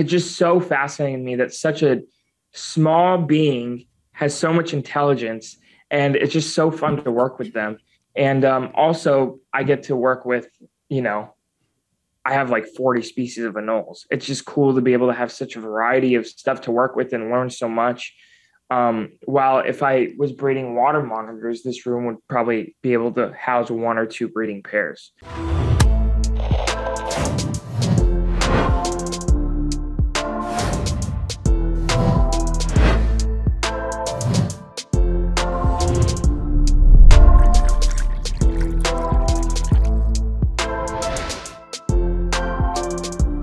it's just so fascinating to me that such a small being has so much intelligence, and it's just so fun to work with them. And also, I get to work with, you know, I have like 40 species of anoles. It's just cool to be able to have such a variety of stuff to work with and learn so much. While if I was breeding water monitors, this room would probably be able to house one or two breeding pairs.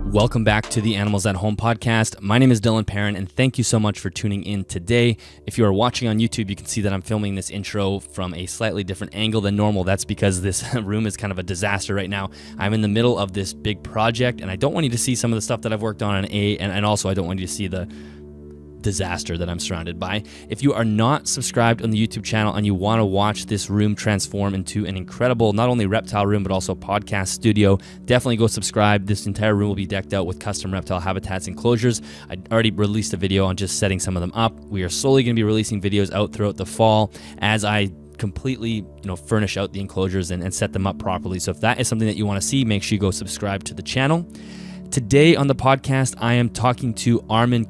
Welcome back to the Animals at Home podcast. My name is Dyllon Perrin, and thank you so much for tuning in today. If you are watching on YouTube, you can see that I'm filming this intro from a slightly different angle than normal. That's because this room is kind of a disaster right now. I'm in the middle of this big project, and I don't want you to see some of the stuff that I've worked on, and also I don't want you to see the disaster that I'm surrounded by. If you are not subscribed on the YouTube channel and you want to watch this room transform into an incredible, not only reptile room, but also podcast studio, definitely go subscribe. This entire room will be decked out with custom reptile habitats enclosures. I already released a video on just setting some of them up. We are slowly going to be releasing videos out throughout the fall as I completely, furnish out the enclosures and set them up properly. So if that is something that you want to see, make sure you go subscribe to the channel. Today on the podcast, I am talking to Armen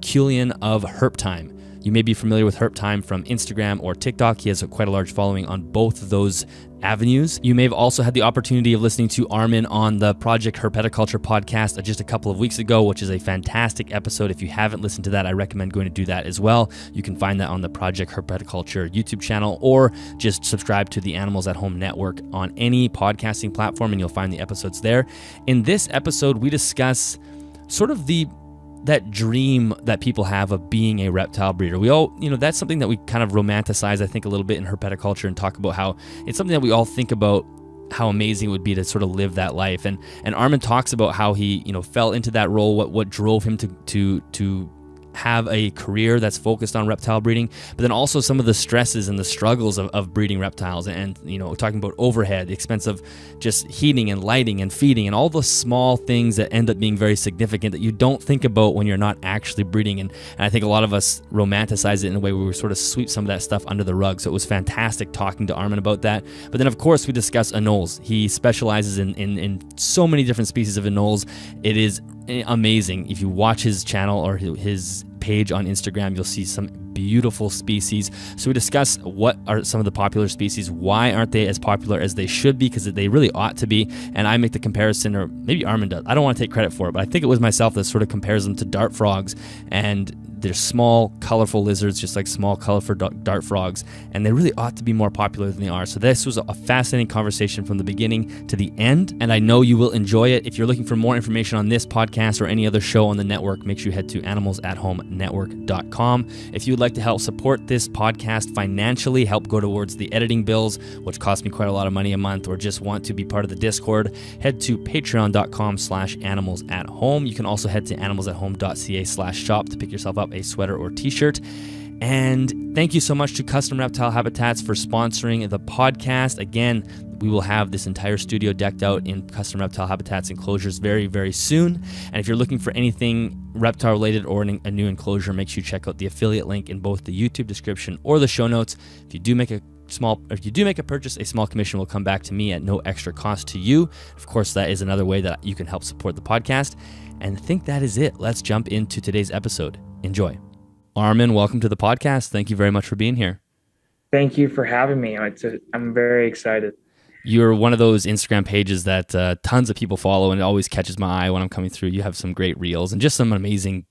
of Herptime. You may be familiar with Herptime from Instagram or TikTok. He has quite a large following on both of those avenues. You may have also had the opportunity of listening to Armen on the Project Herpeticulture podcast just a couple of weeks ago, which is a fantastic episode. If you haven't listened to that, I recommend going to do that as well. You can find that on the Project Herpeticulture YouTube channel, or just subscribe to the Animals at Home network on any podcasting platform and you'll find the episodes there. In this episode, we discuss sort of that dream that people have of being a reptile breeder. We all, that's something that we kind of romanticize, I think, a little bit in herpeticulture, and talk about how it's something that we all think about how amazing it would be to sort of live that life. And Armen talks about how he, fell into that role, what drove him to have a career that's focused on reptile breeding, but then also some of the stresses and the struggles of breeding reptiles, and talking about overhead, the expense of just heating and lighting and feeding and all the small things that end up being very significant that you don't think about when you're not actually breeding. And I think a lot of us romanticize it in a way where we sort of sweep some of that stuff under the rug. So it was fantastic talking to Armen about that. But then of course we discuss anoles. He specializes in so many different species of anoles. It is amazing. If you watch his channel or his page on Instagram, you'll see some beautiful species. So we discuss what are some of the popular species, why aren't they as popular as they should be, because they really ought to be. And I make the comparison, or maybe Armen does. I don't want to take credit for it, but I think it was myself that sort of compares them to dart frogs. And they're small, colorful lizards, just like small, colorful dart frogs, and they really ought to be more popular than they are. So this was a fascinating conversation from the beginning to the end, and I know you will enjoy it. If you're looking for more information on this podcast or any other show on the network, make sure you head to animalsathomenetwork.com. If you would like to help support this podcast financially, help go towards the editing bills, which cost me quite a lot of money a month, or just want to be part of the Discord, head to patreon.com/animalsathome. You can also head to animalsathome.ca/shop to pick yourself up a sweater or t-shirt. And thank you so much to Custom Reptile Habitats for sponsoring the podcast. Again, we will have this entire studio decked out in Custom Reptile Habitats enclosures very, very soon. And if you're looking for anything reptile related or a new enclosure, make sure you check out the affiliate link in both the YouTube description or the show notes. If you do make a purchase, a small commission will come back to me at no extra cost to you. Of course, that is another way that you can help support the podcast. And I think that is it. Let's jump into today's episode. Enjoy. Armen, welcome to the podcast. Thank you very much for being here. Thank you for having me. I'm very excited. You're one of those Instagram pages that tons of people follow, and it always catches my eye when I'm coming through. You have some great reels and just some amazing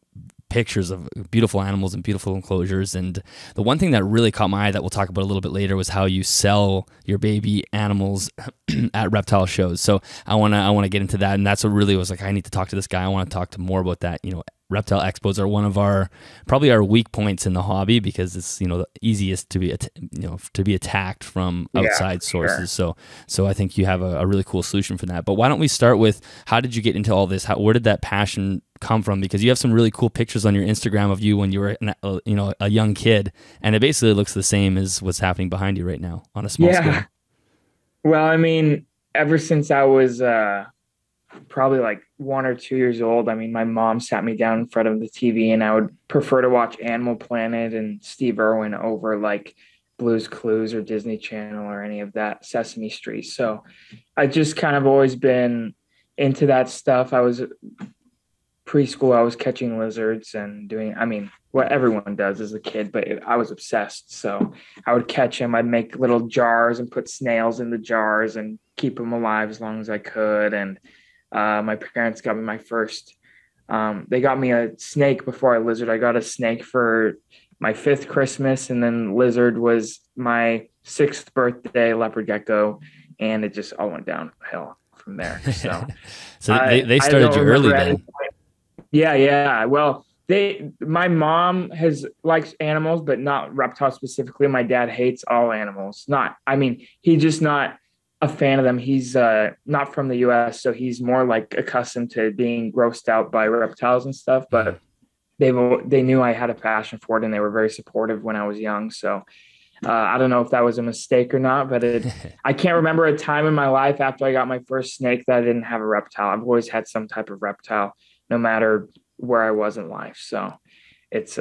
pictures of beautiful animals and beautiful enclosures. And the one thing that really caught my eye that we'll talk about a little bit later was how you sell your baby animals at reptile shows. So I want to get into that, and that's what really was like, I need to talk to this guy. I want to talk to more about that. Reptile expos are one of probably our weak points in the hobby, because it's the easiest to be attacked from outside sources. Sure. So I think you have a really cool solution for that. But why don't we start with, how did you get into all this? Where did that passion come from? Because you have some really cool pictures on your Instagram of you when you were a young kid, and it basically looks the same as what's happening behind you right now on a small scale. Well, I mean, ever since I was probably like 1 or 2 years old. I mean, my mom sat me down in front of the TV, and I would prefer to watch Animal Planet and Steve Irwin over like Blue's Clues or Disney Channel or any of that, Sesame Street. So I just kind of always been into that stuff. I was preschool, I was catching lizards and doing, I mean, what everyone does as a kid, but I was obsessed. So I would catch them. I'd make little jars and put snails in the jars and keep them alive as long as I could. And my parents got me my first, they got me a snake before a lizard. I got a snake for my fifth Christmas, and then lizard was my sixth birthday, leopard gecko. And it just all went downhill from there. So, So they I started don't you early remember then. yeah, yeah. Well, my mom has likes animals, but not reptiles specifically. My dad hates all animals. Not, I mean, he's just not a fan of them. He's not from the US, so he's more like accustomed to being grossed out by reptiles and stuff. Mhm. But they knew I had a passion for it, and they were very supportive when I was young. So I don't know if that was a mistake or not, but I can't remember a time in my life after I got my first snake that I didn't have a reptile. I've always had some type of reptile, no matter where I was in life. So it's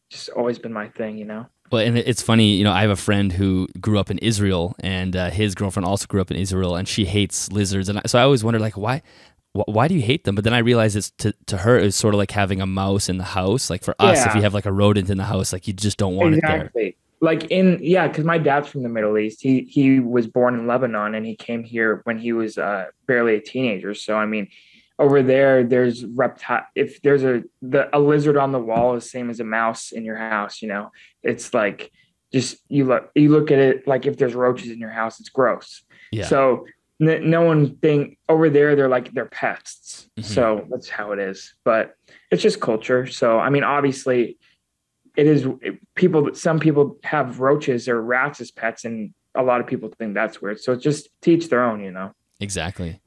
just always been my thing, you know? Well, and it's funny, I have a friend who grew up in Israel, and his girlfriend also grew up in Israel, and she hates lizards. And so I always wondered, like, why do you hate them? But then I realized it's to her, it's sort of like having a mouse in the house. Like for us, if you Yeah, have like a rodent in the house, like you just don't want it there. exactly. Like yeah, because my dad's from the Middle East. He was born in Lebanon, and he came here when he was barely a teenager. So I mean, over there, there's reptile. If there's a lizard on the wall, is the same as a mouse in your house. You know, it's like just you look at it like if there's roaches in your house, it's gross. Yeah. So no one think over there they're pests. Hmm. So that's how it is. But it's just culture. So I mean, obviously it is people. Some people have roaches or rats as pets, and a lot of people think that's weird. So just teach their own, you know. Exactly.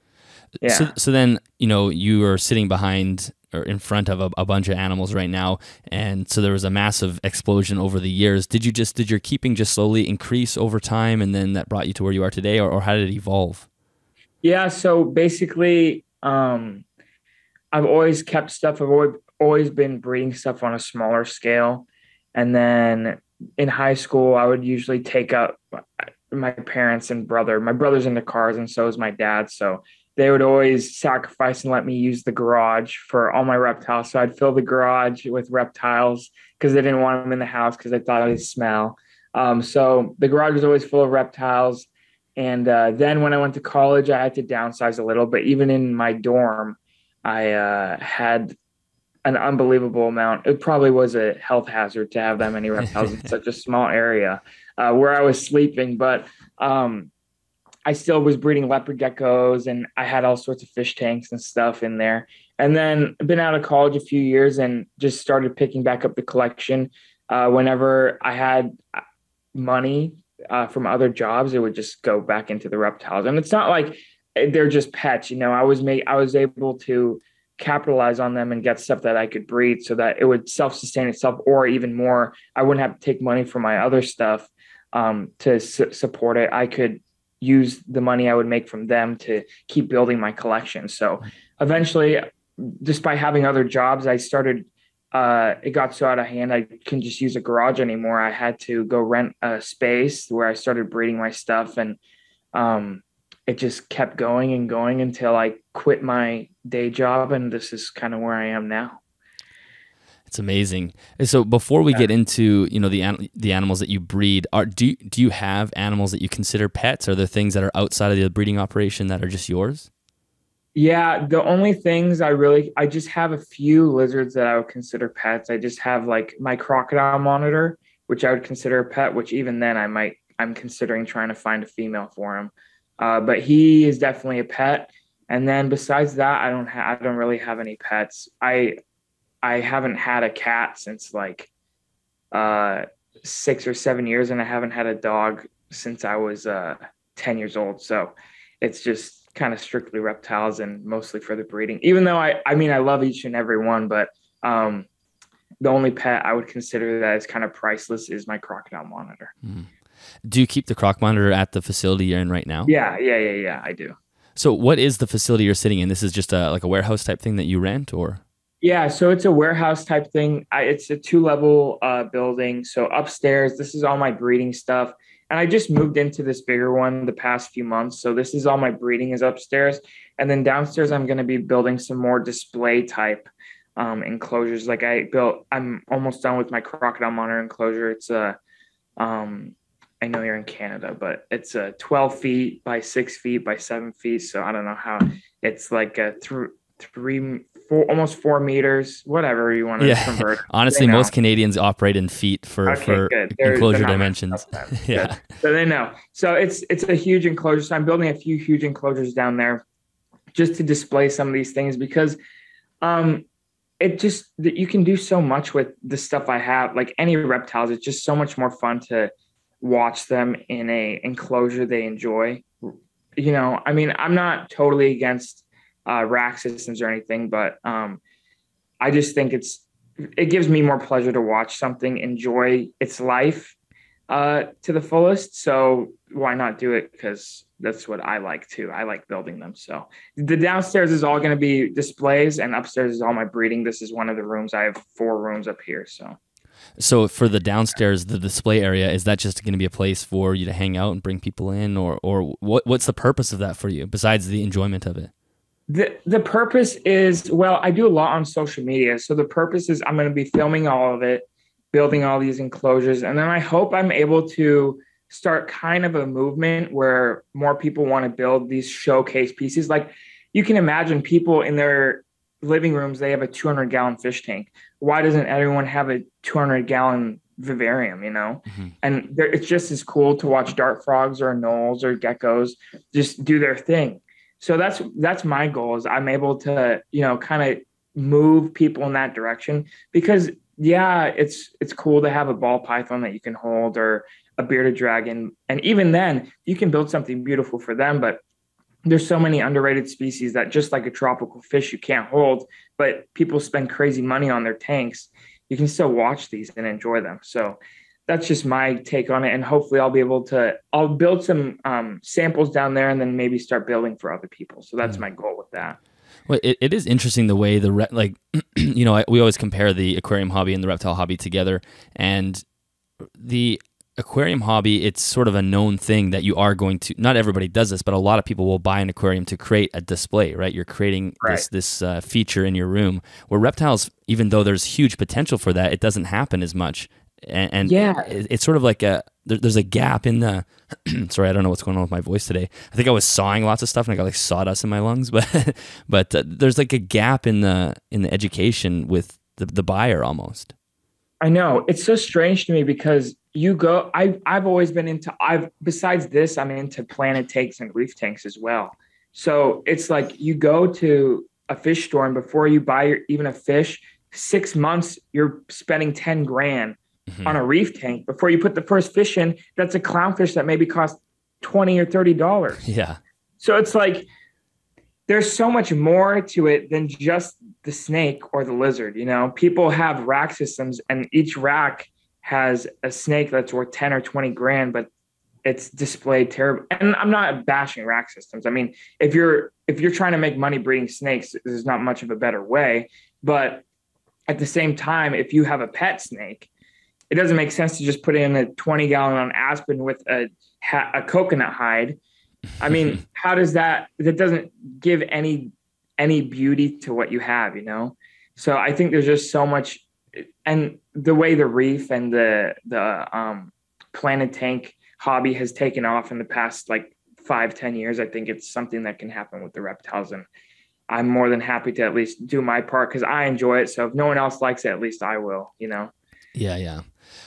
So, Yeah. so then, you are sitting behind or in front of a bunch of animals right now. And so there was a massive explosion over the years. Did your keeping just slowly increase over time, and then that brought you to where you are today, or how did it evolve? Yeah. So basically, I've always kept stuff. I've always been breeding stuff on a smaller scale. And then in high school, I would usually take up my parents and brother. My brother's into cars, and so is my dad. So they would always sacrifice and let me use the garage for all my reptiles. So I'd fill the garage with reptiles because they didn't want them in the house because they thought I'd smell. So the garage was always full of reptiles. And then when I went to college, I had to downsize a little. But even in my dorm, I had an unbelievable amount. It probably was a health hazard to have that many reptiles in such a small area where I was sleeping. But I still was breeding leopard geckos, and I had all sorts of fish tanks and stuff in there. And then I've been out of college a few years and just started picking back up the collection. Whenever I had money from other jobs, it would just go back into the reptiles. And it's not like they're just pets, you know. I was able to capitalize on them and get stuff that I could breed so that it would self-sustain itself, or even more, I wouldn't have to take money from my other stuff to support it. I could use the money I would make from them to keep building my collection. So eventually, just by having other jobs, I started it got so out of hand I couldn't just use a garage anymore. I had to go rent a space where I started breeding my stuff, and um, it just kept going and going until I quit my day job, and this is kind of where I am now. It's amazing. And so before we Yeah. get into, the animals that you breed, do you have animals that you consider pets? Are there things that are outside of the breeding operation that are just yours? Yeah, the only things I just have a few lizards that I would consider pets. I just have like my crocodile monitor, which I would consider a pet, which even then I'm considering trying to find a female for him. But he is definitely a pet. And then besides that, I don't really have any pets. I haven't had a cat since like uh 6 or 7 years, and I haven't had a dog since I was 10 years old. So it's just kind of strictly reptiles and mostly for the breeding. Even though I mean I love each and every one, but um the only pet I would consider that is kind of priceless is my crocodile monitor. Hmm. Do you keep the croc monitor at the facility you're in right now? Yeah, yeah, yeah, yeah, I do. So what is the facility you're sitting in? This is just a like a warehouse type thing that you rent, or? Yeah, so it's a warehouse type thing. It's a two-level building. So upstairs, this is all my breeding stuff. And I just moved into this bigger one the past few months. So this is all my breeding is upstairs. And then downstairs, I'm going to be building some more display type enclosures. Like I'm almost done with my crocodile monitor enclosure. It's a, I know you're in Canada, but it's a 12 feet by 6 feet by 7 feet. So I don't know how it's like a three, four, almost 4 meters, whatever you want to convert. Honestly, most Canadians operate in feet for good. Enclosure dimensions. Yeah. So they know. So it's a huge enclosure. So I'm building a few huge enclosures down there just to display some of these things because it just you can do so much with the stuff I have. Like any reptiles, it's just so much more fun to watch them in a enclosure they enjoy. You know, I mean, I'm not totally against rack systems or anything, but I just think it gives me more pleasure to watch something enjoy its life to the fullest. So why not do it? Because that's what I like too. I like building them. So the downstairs is all going to be displays, and upstairs is all my breeding. This is one of the rooms. I have 4 rooms up here. So for the downstairs, the display area, is that just going to be a place for you to hang out and bring people in, or what's the purpose of that for you besides the enjoyment of it? The purpose is, well, I do a lot on social media. So the purpose is I'm going to be filming all of it, building all these enclosures. And then I hope I'm able to start kind of a movement where more people want to build these showcase pieces. Like you can imagine people in their living rooms, they have a 200-gallon fish tank. Why doesn't everyone have a 200-gallon vivarium, you know? Mm-hmm. And it's just as cool to watch dart frogs or anoles or geckos just do their thing. So that's my goal is I'm able to, you know, kind of move people in that direction because yeah, it's cool to have a ball python that you can hold or a bearded dragon. And even then you can build something beautiful for them. But there's so many underrated species that just like a tropical fish you can't hold, but people spend crazy money on their tanks. You can still watch these and enjoy them. So that's just my take on it. And hopefully I'll build some samples down there and then maybe start building for other people. So that's my goal with that. Well, it is interesting the way you know, we always compare the aquarium hobby and the reptile hobby together. And the aquarium hobby, it's sort of a known thing that you are going to, not everybody does this, but a lot of people will buy an aquarium to create a display, right? You're creating this feature in your room where reptiles, even though there's huge potential for that, it doesn't happen as much. And yeah, it's sort of like there's a gap in the, sorry, I don't know what's going on with my voice today. I think I was sawing lots of stuff and I got like sawdust in my lungs, but there's like a gap in the education with the buyer almost. I know it's so strange to me because I've always been besides this, I'm into planet tanks and reef tanks as well. So it's like you go to a fish store and before you buy even a fish, 6 months, you're spending 10 grand on a reef tank before you put the first fish in. That's a clownfish that maybe costs $20 or $30. Yeah. So it's like, there's so much more to it than just the snake or the lizard. You know, people have rack systems and each rack has a snake that's worth 10 or 20 grand, but it's displayed terrible. And I'm not bashing rack systems. I mean, if you're trying to make money breeding snakes, there's not much of a better way. But at the same time, if you have a pet snake, it doesn't make sense to just put in a 20-gallon on Aspen with a coconut hide. I mean, how does that doesn't give any beauty to what you have, you know? So I think there's just so much, and the way the reef and the planet tank hobby has taken off in the past like 5-10 years, I think it's something that can happen with the reptiles. And I'm more than happy to at least do my part because I enjoy it. So if no one else likes it, at least I will, you know? Yeah, yeah.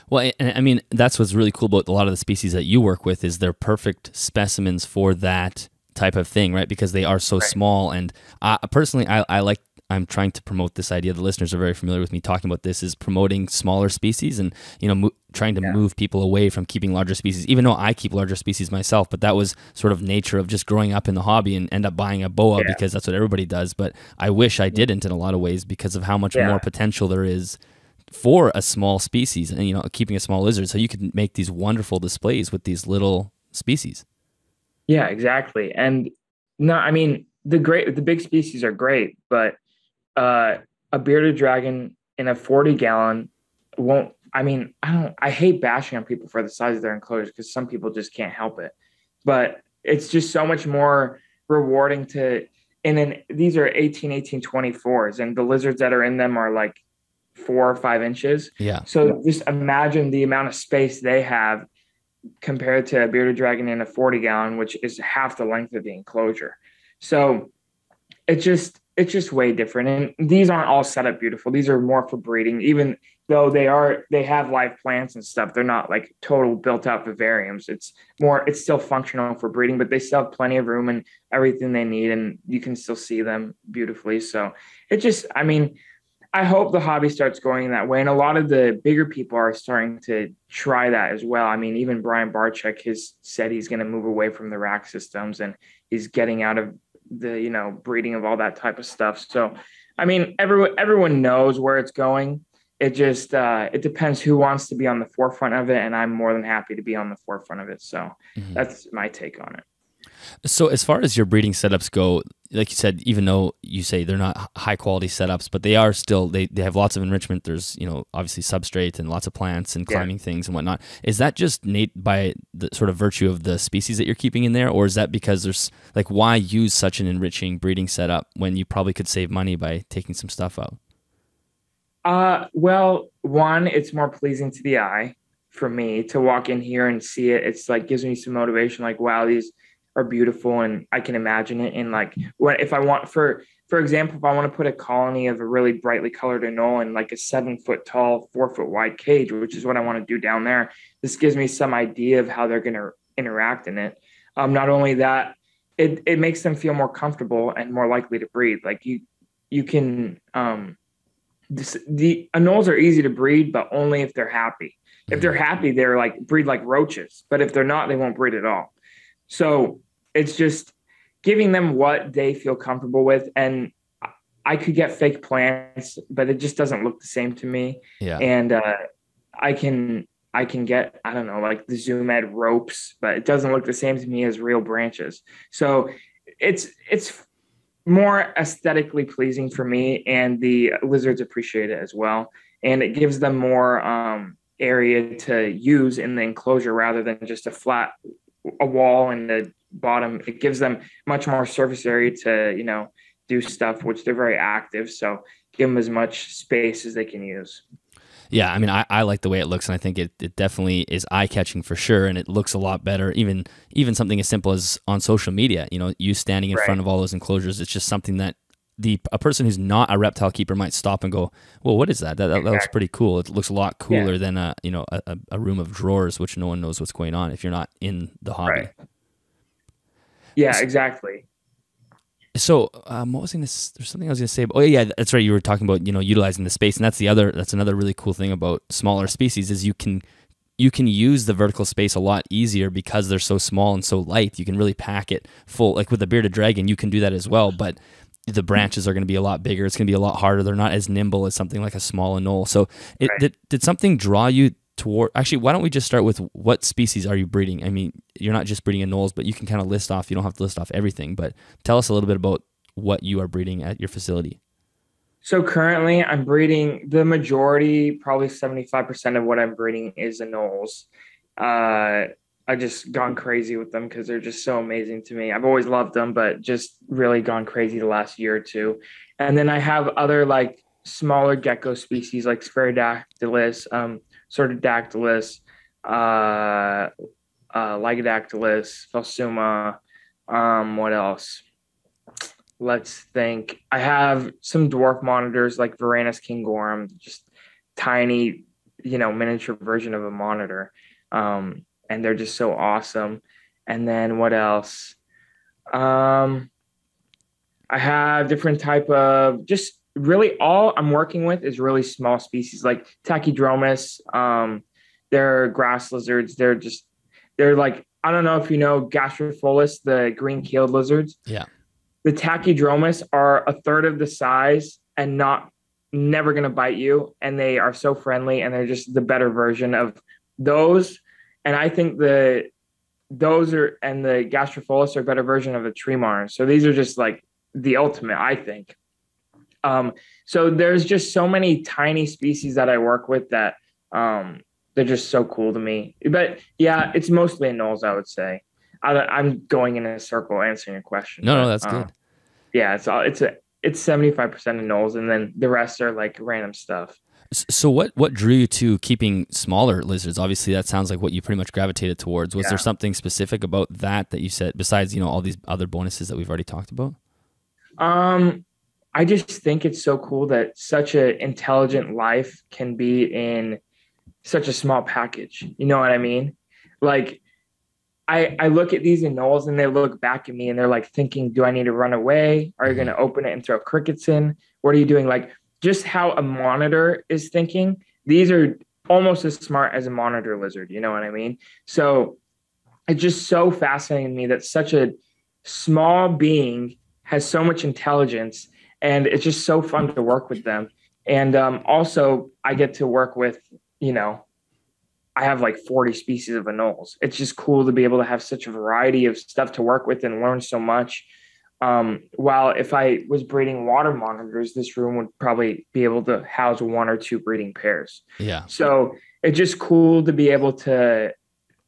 Well, I mean, that's what's really cool about a lot of the species that you work with is they're perfect specimens for that type of thing, right? Because they are so small. And personally, I'm trying to promote this idea. The listeners are very familiar with me talking about this, is promoting smaller species and, you know, trying to move people away from keeping larger species, even though I keep larger species myself. But that was sort of nature of just growing up in the hobby and end up buying a boa because that's what everybody does. But I wish I didn't in a lot of ways because of how much more potential there is for a small species and, you know, keeping a small lizard. So you can make these wonderful displays with these little species. Yeah, exactly. And No, I mean the big species are great, but uh, a bearded dragon in a 40-gallon won't. I mean, I hate bashing on people for the size of their enclosures because some people just can't help it. But it's just so much more rewarding to. And then these are 18, 18, 24s, and the lizards that are in them are like 4 or 5 inches. Yeah. So just imagine the amount of space they have compared to a bearded dragon in a 40-gallon, which is half the length of the enclosure. So it's just way different. And these aren't all set up beautiful. These are more for breeding, even though they have live plants and stuff. They're not like total built out vivariums. It's still functional for breeding, but they still have plenty of room and everything they need, and you can still see them beautifully. So I mean, I hope the hobby starts going that way. And a lot of the bigger people are starting to try that as well. I mean, even Brian Barczyk has said he's going to move away from the rack systems, and he's getting out of the, breeding of all that type of stuff. So, I mean, everyone knows where it's going. It just, it depends who wants to be on the forefront of it. And I'm more than happy to be on the forefront of it. So that's my take on it. So as far as your breeding setups go, like you said, even though you say they're not high quality setups, but they are still, they have lots of enrichment. There's, obviously substrate and lots of plants and climbing things and whatnot. Is that just innate by the sort of virtue of the species that you're keeping in there? Or is that because there's like, why use such an enriching breeding setup when you probably could save money by taking some stuff out? Well, one, it's more pleasing to the eye for me to walk in here and see it. It's like gives me some motivation, like, wow, these are beautiful and I can imagine it. And like if I want, for example, if I want to put a colony of a really brightly colored anole in like a 7-foot tall, 4-foot wide cage, which is what I want to do down there, this gives me some idea of how they're going to interact in it. Not only that, it makes them feel more comfortable and more likely to breed. Like you can, the anoles are easy to breed, but only if they're happy. If they're happy, they're like breed like roaches, but if they're not, they won't breed at all. So it's just giving them what they feel comfortable with. And I could get fake plants, but it just doesn't look the same to me. Yeah. And I can get, I don't know, like the Zoom Ed ropes, but it doesn't look the same to me as real branches. So it's more aesthetically pleasing for me, and the lizards appreciate it as well. And it gives them more area to use in the enclosure rather than just a wall in the bottom. It gives them much more surface area to, do stuff, which they're very active. So give them as much space as they can use. Yeah, I mean, I like the way it looks, and I think it definitely is eye-catching for sure, and it looks a lot better. Even something as simple as on social media, you standing in front of all those enclosures, it's just something that a person who's not a reptile keeper might stop and go, well, what is that? That looks pretty cool. It looks a lot cooler than a room of drawers, which no one knows what's going on if you're not in the hobby. Right. Yeah, exactly. So, what was there's something I was going to say. Oh yeah, that's right. You were talking about, utilizing the space, and that's another really cool thing about smaller species is you can use the vertical space a lot easier because they're so small and so light. You can really pack it full. Like with the bearded dragon, you can do that as well, but the branches are going to be a lot bigger. It's going to be a lot harder. They're not as nimble as something like a small anole. So, did something draw you toward? Actually, why don't we just start with what species are you breeding? I mean, you're not just breeding anoles, but you can kind of list off. You don't have to list off everything, but tell us a little bit about what you are breeding at your facility. So currently, I'm breeding the majority, probably 75% of what I'm breeding is anoles. I just gone crazy with them because they're just so amazing to me. I've always loved them, but just really gone crazy the last year or two. And then I have other like smaller gecko species like Spherodactylus, Sordidactylus, Lygodactylus, Phelsuma. What else? Let's think. I have some dwarf monitors like Varanus kingorum, just tiny, miniature version of a monitor. And they're just so awesome. And then what else? I have different type of, just really all I'm working with is really small species like Tachydromus. They're grass lizards. They're like, I don't know if you know Gastrophilus, the green-keeled lizards. Yeah. The Tachydromus are a third of the size and never going to bite you. And they are so friendly, and they're just the better version of those. And I think the those are, and the Gastrophilus are a better version of a tree monitor. So these are just like the ultimate, I think. Um, so there's just so many tiny species that I work with that they're just so cool to me. But yeah, it's mostly anoles, I would say. I'm going in a circle answering your question, No, but that's good. yeah, it's 75% anoles, and then the rest are like random stuff. So what drew you to keeping smaller lizards? Obviously, that sounds like what you pretty much gravitated towards. Was there Yeah. something specific about that you said besides all these other bonuses that we've already talked about? Um, I just think it's so cool that such an intelligent life can be in such a small package. You know what I mean? Like I look at these anoles and they look back at me and they're like thinking, do I need to run away? Are you going Hmm. to open it and throw crickets in? What are you doing? Like just how a monitor is thinking. These are almost as smart as a monitor lizard. You know what I mean? So it's just so fascinating to me that such a small being has so much intelligence, and it's just so fun to work with them. And also, I get to work with, you know, I have like 40 species of anoles. It's just cool to be able to have such a variety of stuff to work with and learn so much. While if I was breeding water monitors, this room would probably be able to house one or two breeding pairs. Yeah. So it's just cool to be able to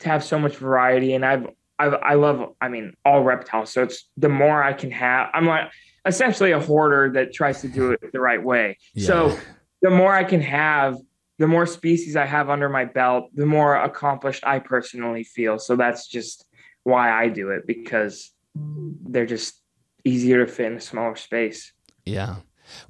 have so much variety. And I love, I mean, all reptiles. So it's the more I can have, I'm like essentially a hoarder that tries to do it the right way. Yeah. So the more I can have, the more species I have under my belt, the more accomplished I personally feel. So that's just why I do it, because they're just easier to fit in a smaller space. Yeah.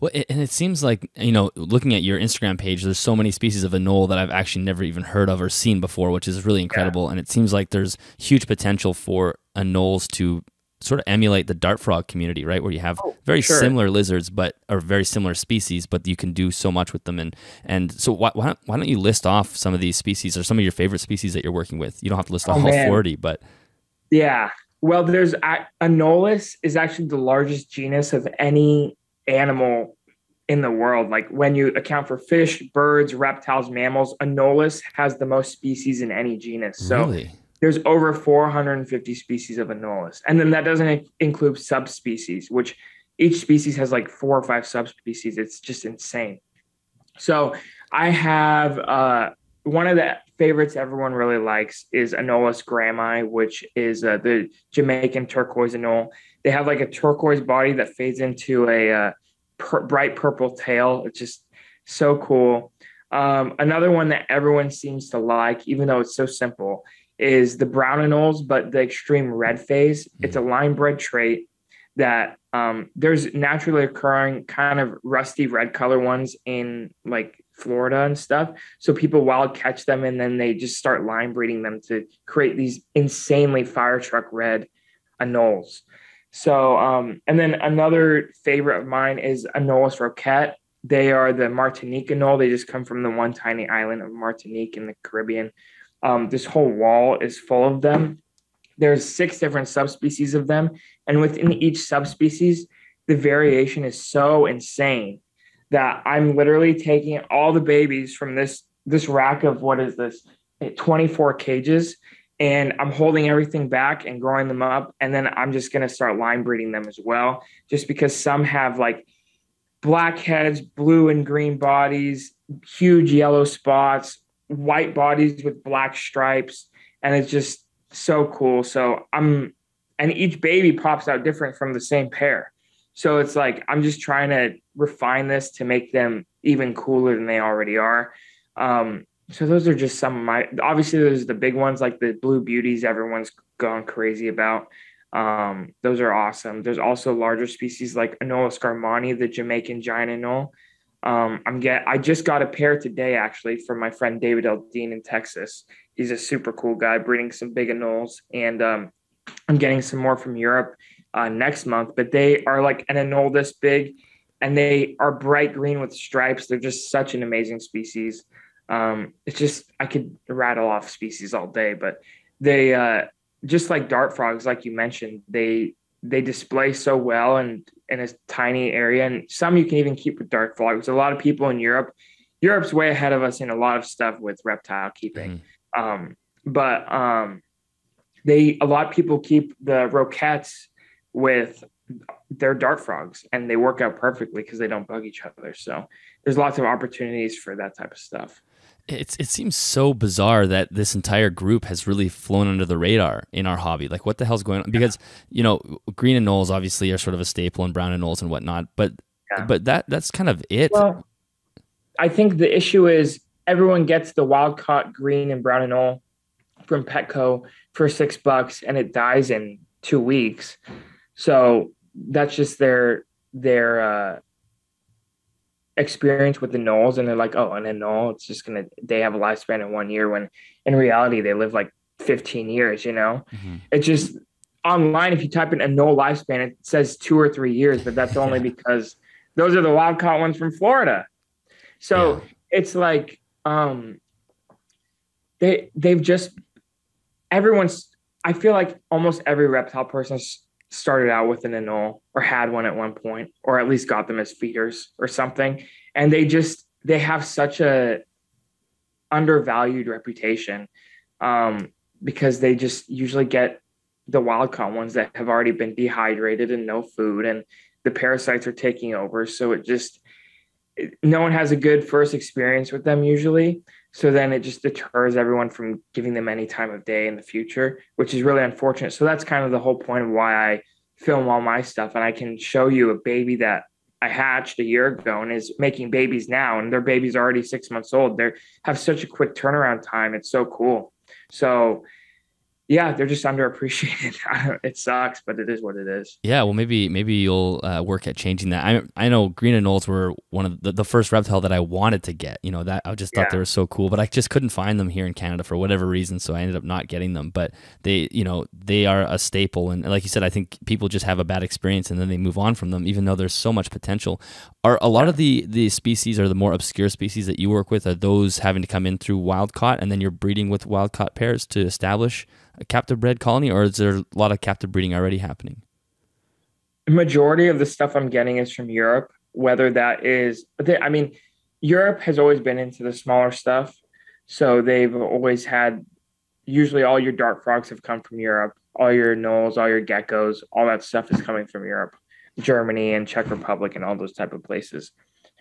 Well, and it seems like, looking at your Instagram page, there's so many species of anole that I've actually never even heard of or seen before, which is really Yeah. incredible. And it seems like there's huge potential for anoles to sort of emulate the dart frog community, right? Where you have Oh, very sure. similar lizards, or very similar species, but you can do so much with them. And so why don't you list off some of these species or some of your favorite species that you're working with? You don't have to list Oh all man. 40, but Yeah. Well, there's Anoles is actually the largest genus of any animal in the world. Like when you account for fish, birds, reptiles, mammals, Anoles has the most species in any genus. So really? there's over 450 species of Anoles. And then that doesn't include subspecies, which each species has like 4 or 5 subspecies. It's just insane. So I have one of the favorites everyone really likes is Anoles grami, which is the Jamaican turquoise anole. They have like a turquoise body that fades into a bright purple tail. It's just so cool. Another one that everyone seems to like, even though it's so simple, is the brown anoles, but the extreme red phase. It's a line bred trait that there's naturally occurring kind of rusty red color ones in like Florida and stuff. So people wild catch them and then they just start line breeding them to create these insanely fire truck red anoles. So, and then another favorite of mine is Anoles roquette. They are the Martinique anole. They just come from the one tiny island of Martinique in the Caribbean. This whole wall is full of them. There's 6 different subspecies of them, and within each subspecies, the variation is so insane that I'm literally taking all the babies from this rack of what is this 24 cages, and I'm holding everything back and growing them up, and then I'm just going to start line breeding them as well, just because some have like black heads, blue and green bodies, huge yellow spots, white bodies with black stripes, and it's just so cool. And each baby pops out different from the same pair. So it's like I'm just trying to refine this to make them even cooler than they already are. So those are just some of my. Obviously, there's the big ones like the blue beauties. Everyone's gone crazy about. Those are awesome. There's also larger species like Anoles scarmani, the Jamaican giant anole. I just got a pair today actually from my friend David Dean in Texas. He's a super cool guy breeding some big anoles, and I'm getting some more from Europe next month. But they are like an anole this big, and they are bright green with stripes. They're just such an amazing species. It's just I could rattle off species all day, but they just like dart frogs, like you mentioned, they display so well and in a tiny area, and some you can even keep with dart frogs. A lot of people in Europe's way ahead of us in a lot of stuff with reptile keeping. Mhm. But A lot of people keep the roquettes with their dart frogs, and they work out perfectly because they don't bug each other. So there's lots of opportunities for that type of stuff. It seems so bizarre that this entire group has really flown under the radar in our hobby. Like, what the hell's going on? Because green anoles obviously are sort of a staple, and brown anoles and whatnot. But Yeah. that's kind of it. Well, I think the issue is everyone gets the wild caught green and brown anole from Petco for $6 and it dies in 2 weeks. So that's just their experience with the Anoles, and they're like, oh, an Anole, it's just gonna they have a lifespan of 1 year when in reality they live like 15 years, you know? Mm-hmm. It's just online, if you type in Anole lifespan, it says 2 or 3 years, but that's only Yeah. because those are the wild caught ones from Florida. Yeah. So it's like they've just everyone's I feel like almost every reptile person started out with an anole or had one at one point, or at least got them as feeders or something. And they have such a undervalued reputation, because they just usually get the wild caught ones that have already been dehydrated and no food, and the parasites are taking over. So no one has a good first experience with them usually. So then it just deters everyone from giving them any time of day in the future, which is really unfortunate. So that's kind of the whole point of why I film all my stuff. And I can show you a baby that I hatched a year ago and is making babies now, and their baby's already 6 months old. They have such a quick turnaround time. It's so cool. So yeah, they're just underappreciated. It sucks, but it is what it is. Yeah, well, maybe you'll work at changing that. I know green anoles were one of the first reptile that I wanted to get. That I just thought they Yeah. were so cool, but I just couldn't find them here in Canada for whatever reason, so I ended up not getting them. But they are a staple, and like you said, I think people just have a bad experience and then they move on from them, even though there's so much potential. Are a lot of the species, or the more obscure species that you work with, are those having to come in through wild caught, and then you're breeding with wild caught pairs to establish a captive bred colony, or is there a lot of captive breeding already happening? Majority of the stuff I'm getting is from Europe, whether that is, I mean, Europe has always been into the smaller stuff. So they've always had, usually all your dart frogs have come from Europe, all your knolls, all your geckos, all that stuff is coming from Europe, Germany and Czech Republic and all those type of places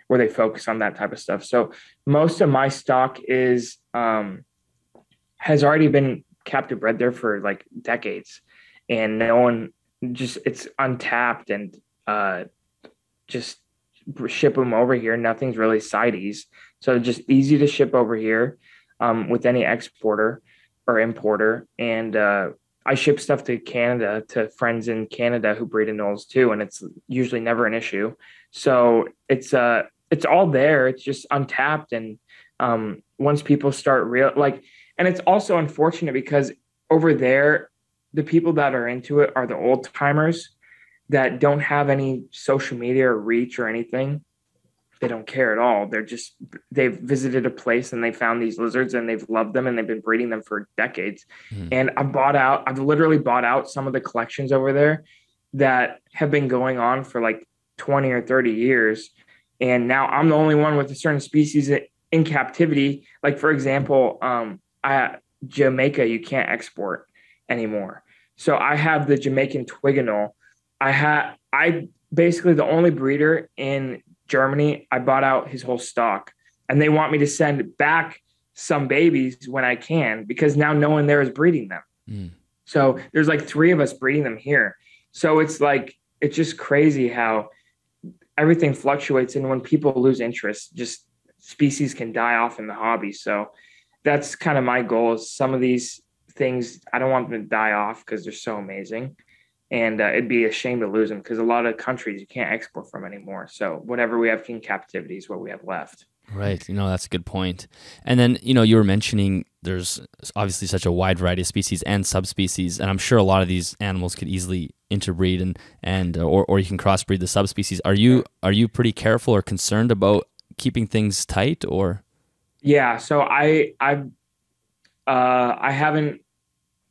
where they focus on that type of stuff. So most of my stock has already been captive bred there for like decades, and no one it's untapped, and just ship them over here. Nothing's really CITES, so just easy to ship over here, with any exporter or importer. And I ship stuff to Canada to friends in Canada who breed anoles too, and it's usually never an issue. So it's all there. It's just untapped, and once people start and it's also unfortunate because over there, the people that are into it are the old timers that don't have any social media or reach or anything. They don't care at all. They've visited a place and they found these lizards and they've loved them and they've been breeding them for decades. Hmm. And I've literally bought out some of the collections over there that have been going on for like 20 or 30 years. And now I'm the only one with a certain species in captivity. Like, for example, Jamaica, you can't export anymore. So I have the Jamaican Twiganol. I basically the only breeder in Germany. I bought out his whole stock, and they want me to send back some babies when I can, because now no one there is breeding them. Mm. So there's like 3 of us breeding them here. So it's just crazy how everything fluctuates, and when people lose interest, just species can die off in the hobby. So that's kind of my goal, is some of these things, I don't want them to die off because they're so amazing. And it'd be a shame to lose them, because a lot of countries you can't export from anymore. So whatever we have in captivity is what we have left. Right. That's a good point. And then, you were mentioning there's obviously such a wide variety of species and subspecies, and I'm sure a lot of these animals could easily interbreed or you can crossbreed the subspecies. Are you pretty careful or concerned about keeping things tight, or? Yeah. So I haven't,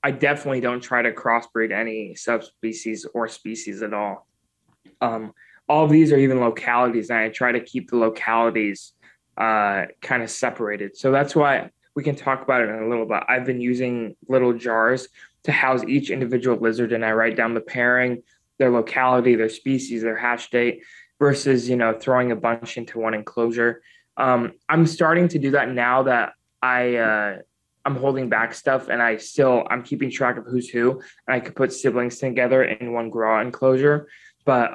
I definitely don't try to crossbreed any subspecies or species at all. All of these are even localities, and I try to keep the localities kind of separated. So that's why we can talk about it in a little bit. I've been using little jars to house each individual lizard, and I write down the pairing, their locality, their species, their hatch date, versus throwing a bunch into one enclosure. I'm starting to do that now that I'm holding back stuff, and I'm keeping track of who's who, and I could put siblings together in one grow enclosure. But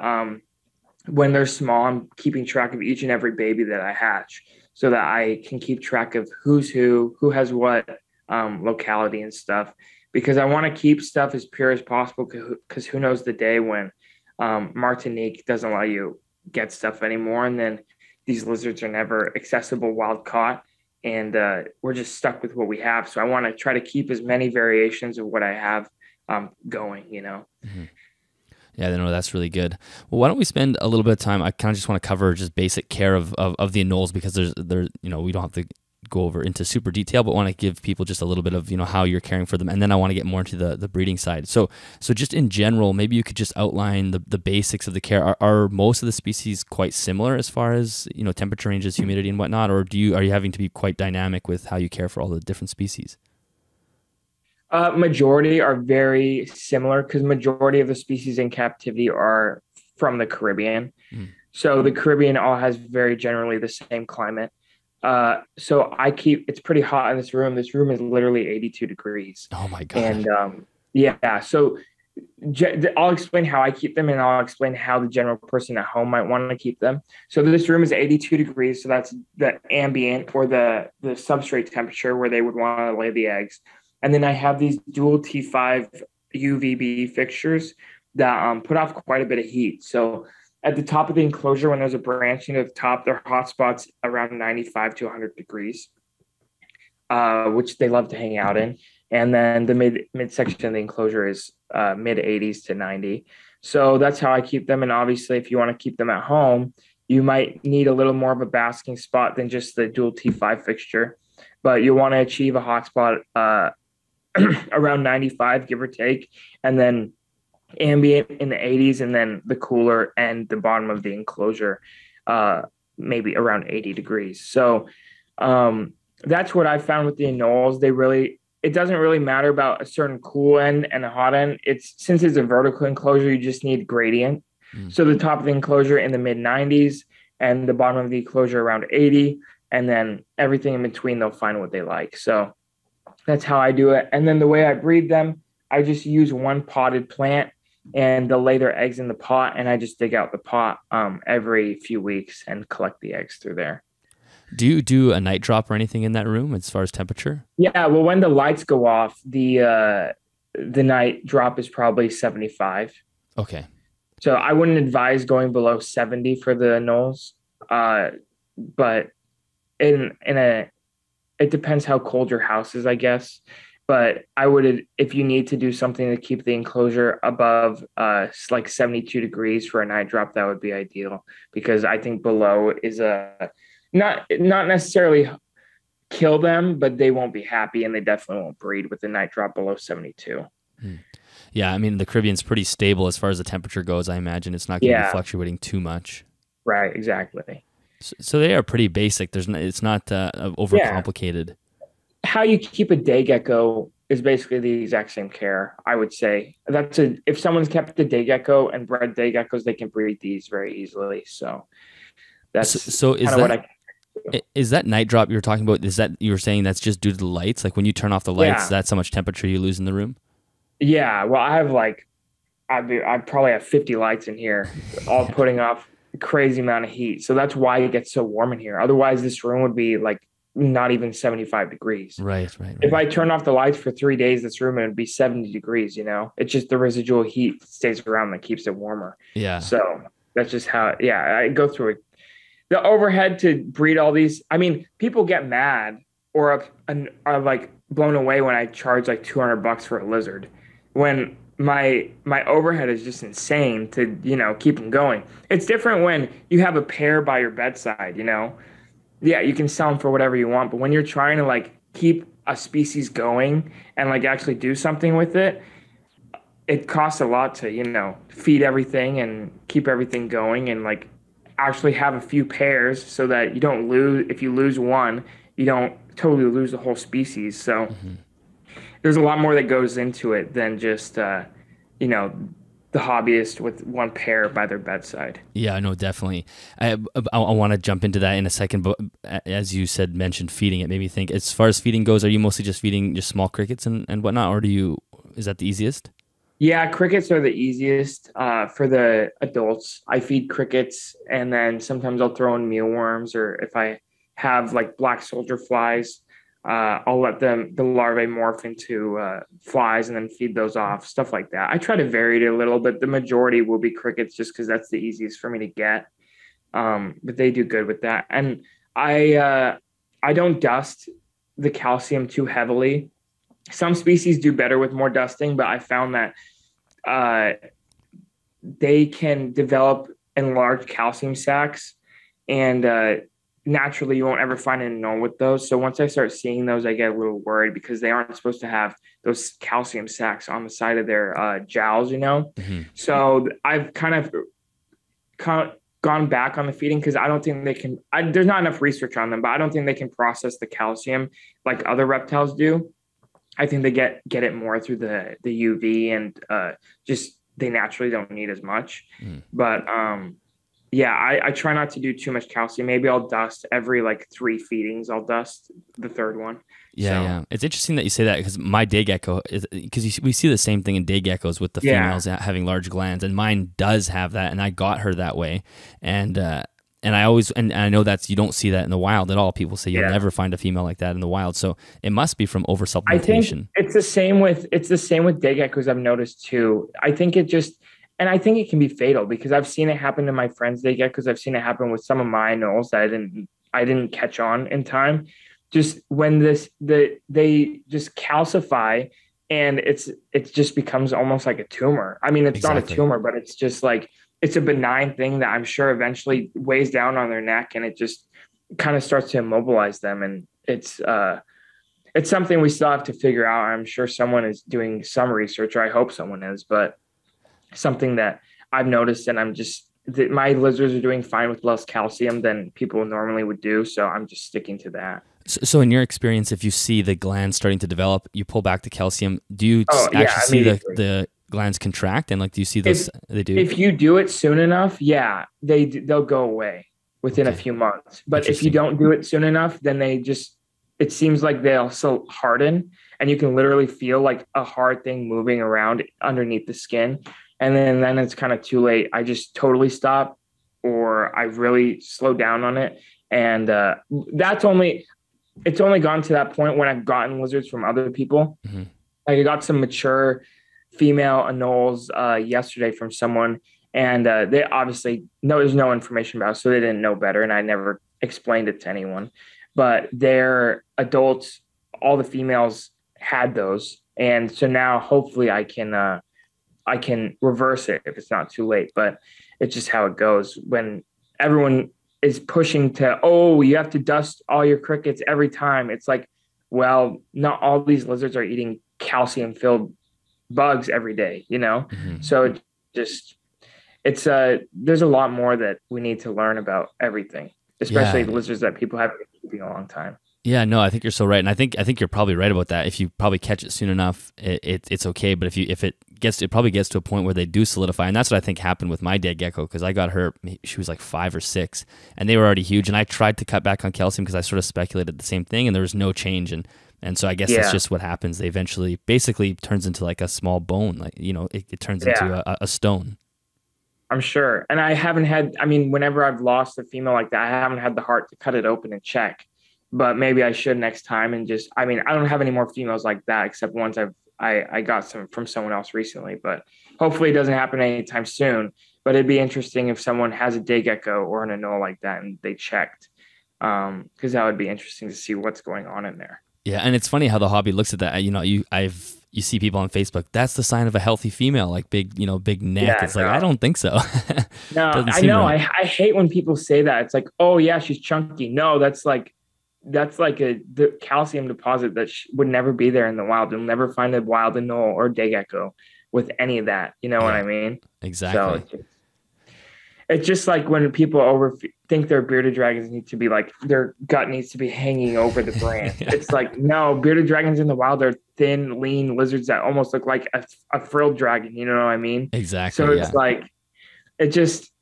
when they're small, I'm keeping track of each and every baby that I hatch, so that I can keep track of who's who has what locality and stuff, because I want to keep stuff as pure as possible, because who knows the day when Martinique doesn't let you get stuff anymore, and then these lizards are never accessible wild caught, and we're just stuck with what we have. So I want to try to keep as many variations of what I have going. Mm-hmm. Yeah, no, that's really good. Well, why don't we spend a little bit of time? I kind of just want to cover just basic care of the anoles, because we don't have to go over into super detail, but want to give people just a little bit of how you're caring for them, and then I want to get more into the breeding side. So just in general, maybe you could just outline the basics of the care. Are most of the species quite similar as far as temperature ranges, humidity, and whatnot, or are you having to be quite dynamic with how you care for all the different species? Majority are very similar, because majority of the species in captivity are from the Caribbean. So the Caribbean all has very generally the same climate. So it's pretty hot in this room. This room is literally 82 degrees. Oh my God. And yeah, so I'll explain how I keep them, and I'll explain how the general person at home might want to keep them. So this room is 82 degrees. So that's the ambient, or the substrate temperature where they would want to lay the eggs. And then I have these dual T5 UVB fixtures that put off quite a bit of heat. So at the top of the enclosure, when there's a branching at the top, there are hot spots around 95 to 100 degrees, which they love to hang out in. And then the mid section of the enclosure is mid 80s to 90. So that's how I keep them. And obviously, if you want to keep them at home, you might need a little more of a basking spot than just the dual T5 fixture. But you want to achieve a hot spot around 95, give or take, and then ambient in the 80s, and then the cooler and the bottom of the enclosure maybe around 80 degrees. So that's what I found with the anoles. It doesn't really matter about a certain cool end and a hot end. Since it's a vertical enclosure, you just need gradient. So the top of the enclosure in the mid 90s, and the bottom of the enclosure around 80, and then everything in between, they'll find what they like. So that's how I do it. And then the way I breed them, I just use one potted plant, and they'll lay their eggs in the pot, and I just dig out the pot every few weeks and collect the eggs through there. Do you do a night drop or anything in that room as far as temperature? Yeah, well, when the lights go off, the night drop is probably 75. Okay. So I wouldn't advise going below 70 for the anoles, but it depends how cold your house is, I guess. But I would, if you need to do something to keep the enclosure above like 72 degrees for a night drop, that would be ideal, because I think below is not necessarily kill them, but they won't be happy, and they definitely won't breed with the night drop below 72. Yeah, I mean, the Caribbean's pretty stable as far as the temperature goes. I imagine it's not going to be fluctuating too much. Right, exactly. So they are pretty basic. It's not overcomplicated. Yeah. How you keep a day gecko is basically the exact same care, I would say. If someone's kept a day gecko and bred day geckos, they can breed these very easily. So that's is that night drop you're talking about? Is that you were saying that's just due to the lights? Like when you turn off the lights, that's how much temperature you lose in the room? Yeah. Well, I probably have 50 lights in here, all putting off a crazy amount of heat. So that's why it gets so warm in here. Otherwise, this room would be like not even 75 degrees. Right. If I turn off the lights for 3 days, this room, it'd be 70 degrees, It's just the residual heat that stays around that keeps it warmer. Yeah. So that's just how, I go through it. The overhead to breed all these, I mean, people get mad or are like blown away when I charge like $200 for a lizard, when my overhead is just insane to, keep them going. It's different when you have a pair by your bedside, Yeah, you can sell them for whatever you want, but when you're trying to like keep a species going and like actually do something with it, it costs a lot to, feed everything and keep everything going, and like actually have a few pairs so that you don't if you lose one, you don't totally lose the whole species. So there's a lot more that goes into it than just you know, the hobbyist with one pair by their bedside. Yeah, no, definitely. I want to jump into that in a second, but as you said, mentioned feeding, it made me think. As far as feeding goes, are you mostly just feeding just small crickets and whatnot, or is that the easiest? Yeah, crickets are the easiest for the adults. I feed crickets, and then sometimes I'll throw in mealworms, or if I have like black soldier flies, I'll let the larvae morph into flies and then feed those off, stuff like that. I try to vary it a little, but the majority will be crickets just because that's the easiest for me to get. But they do good with that, and I uh, I don't dust the calcium too heavily. Some species do better with more dusting, but I found that uh, they can develop enlarged calcium sacs, and naturally, you won't ever find an anole with those. So once I start seeing those, I get a little worried because they aren't supposed to have those calcium sacs on the side of their jowls, you know. Hmm. So I've kind of gone back on the feeding because I don't think they can. There's not enough research on them, but I don't think they can process the calcium like other reptiles do. I think they get it more through the UV and just they naturally don't need as much. Mm. But yeah, I try not to do too much calcium. Maybe I'll dust every like 3 feedings. I'll dust the third one. Yeah, So yeah. It's interesting that you say that because my day gecko is because we see the same thing in day geckos with the yeah, females having large glands, and mine does have that, and I got her that way, and I always and I know that's you don't see that in the wild at all. People say you'll yeah. never find a female like that in the wild, so it must be from I think oversupplementation. it's the same with day geckos. I've noticed too. I think it can be fatal because I've seen it happen to my friends day geckos. I've seen it happen with some of my anoles that I didn't catch on in time. Just when they just calcify and it just becomes almost like a tumor. I mean, it's not a Exactly. tumor, but it's just like it's a benign thing that I'm sure eventually weighs down on their neck and it just kind of starts to immobilize them. And it's something we still have to figure out. I'm sure someone is doing some research, or I hope someone is, but something that I've noticed, and I'm just that my lizards are doing fine with less calcium than people normally would do. So I'm just sticking to that. So, in your experience, if you see the glands starting to develop, you pull back the calcium. Do you Oh yeah, actually see immediately. the glands contract, and like do you see If those? They do. if you do it soon enough, yeah, they'll go away within a Okay, few months. But if you interesting. don't do it soon enough, then they just it seems like they also harden, and you can literally feel like a hard thing moving around underneath the skin. And then it's kind of too late. I just totally stop, or I really slow down on it. And that's only it's only gone to that point when I've gotten lizards from other people. Hmm. Like I got some mature female anoles yesterday from someone, and they obviously no, there's no information about it, so they didn't know better, and I never explained it to anyone. But they're adults. All the females had those, and so now hopefully I can reverse it if it's not too late. But it's just how it goes when everyone is pushing to, oh, you have to dust all your crickets every time. It's like, well, not all these lizards are eating calcium filled bugs every day, you know? Hmm. So it just, there's a lot more that we need to learn about everything, especially Yeah, the lizards that people haven't been keeping a long time. yeah, no, I think you're so right, and I think you're probably right about that. If you probably catch it soon enough, it's okay. But if it probably gets to a point where they do solidify, and that's what I think happened with my dead gecko because I got her. She was like 5 or 6, and they were already huge. And I tried to cut back on calcium because I sort of speculated the same thing, and there was no change. And so I guess that's Yeah. just what happens. They eventually basically turns into like a small bone, like it turns into Yeah. a stone. I'm sure. And I haven't had, I mean, whenever I've lost a female like that, I haven't had the heart to cut it open and check. But maybe I should next time and just, I mean, I don't have any more females like that except ones I got some from someone else recently. But hopefully it doesn't happen anytime soon. But it'd be interesting if someone has a day gecko or an anole like that and they checked. Because that would be interesting to see what's going on in there. Yeah, and it's funny how the hobby looks at that. You see people on Facebook. That's the sign of a healthy female, like big, big neck. Yeah, It's like I no. don't think so. No, Doesn't I seem know. right. I hate when people say that. It's like, oh yeah, she's chunky. No, that's like the calcium deposit that would never be there in the wild. You'll never find a wild anole or day gecko with any of that. You know what I Yeah, mean? So exactly. it's just like when people over think their bearded dragons need to be like their gut needs to be hanging over the branch. Yeah. It's like no, bearded dragons in the wild are thin, lean lizards that almost look like a frilled dragon. You know what I mean? So Exactly. it's Yeah. like, it just,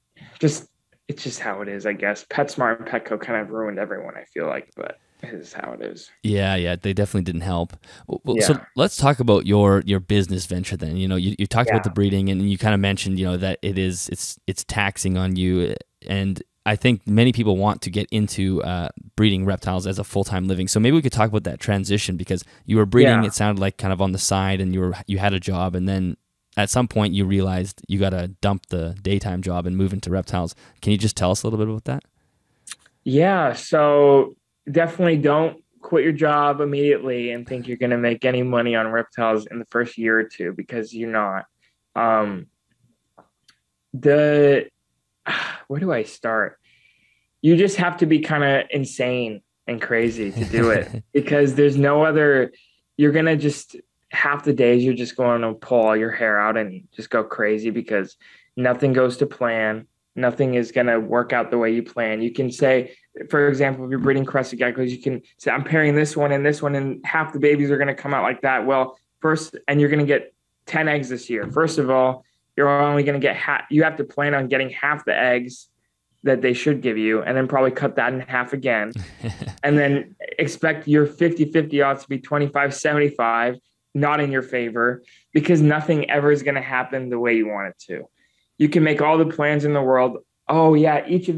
it's just how it is, I guess. PetSmart and Petco kind of ruined everyone, I feel like, but it is how it is. Yeah, yeah, they definitely didn't help. Well, so Yeah. let's talk about your business venture then. You talked about the Yeah. breeding, and you kind of mentioned, that it's taxing on you, and I think many people want to get into breeding reptiles as a full-time living. So maybe we could talk about that transition, because you were breeding, Yeah. it sounded like kind of on the side, and you had a job, and then at some point you realized you got to dump the daytime job and move into reptiles. Can you just tell us a little bit about that? Yeah. So definitely don't quit your job immediately and think you're going to make any money on reptiles in the first year or two, because you're not. Um, the Where do I start? You just have to be kind of insane and crazy to do it, because there's no other. You're gonna just half the days you're just going to pull all your hair out and just go crazy, because nothing goes to plan. Nothing is gonna work out the way you plan. You can say, for example, if you're breeding crested geckos, you can say, I'm pairing this one, and half the babies are gonna come out like that. Well, first, and you're gonna get 10 eggs this year. First of all, you're only gonna get half. You have to plan on getting half the eggs that they should give you, and then probably cut that in half again, and then expect your 50-50 odds to be 25-75, not in your favor, because nothing ever is going to happen the way you want it to. You can make all the plans in the world. Oh yeah, each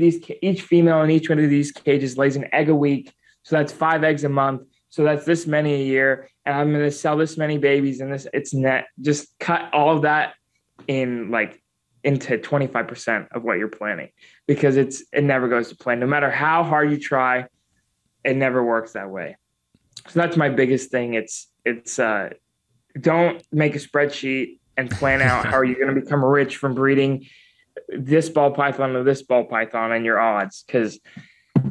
female in each one of these cages lays an egg a week, so that's 5 eggs a month, so that's this many a year, and I'm going to sell this many babies, and it's net. Just cut all of that in like into 25% of what you're planning, because it never goes to plan. No matter how hard you try, it never works that way. So that's my biggest thing. It's don't make a spreadsheet and plan out how you're going to become rich from breeding this ball python to this ball python and your odds, because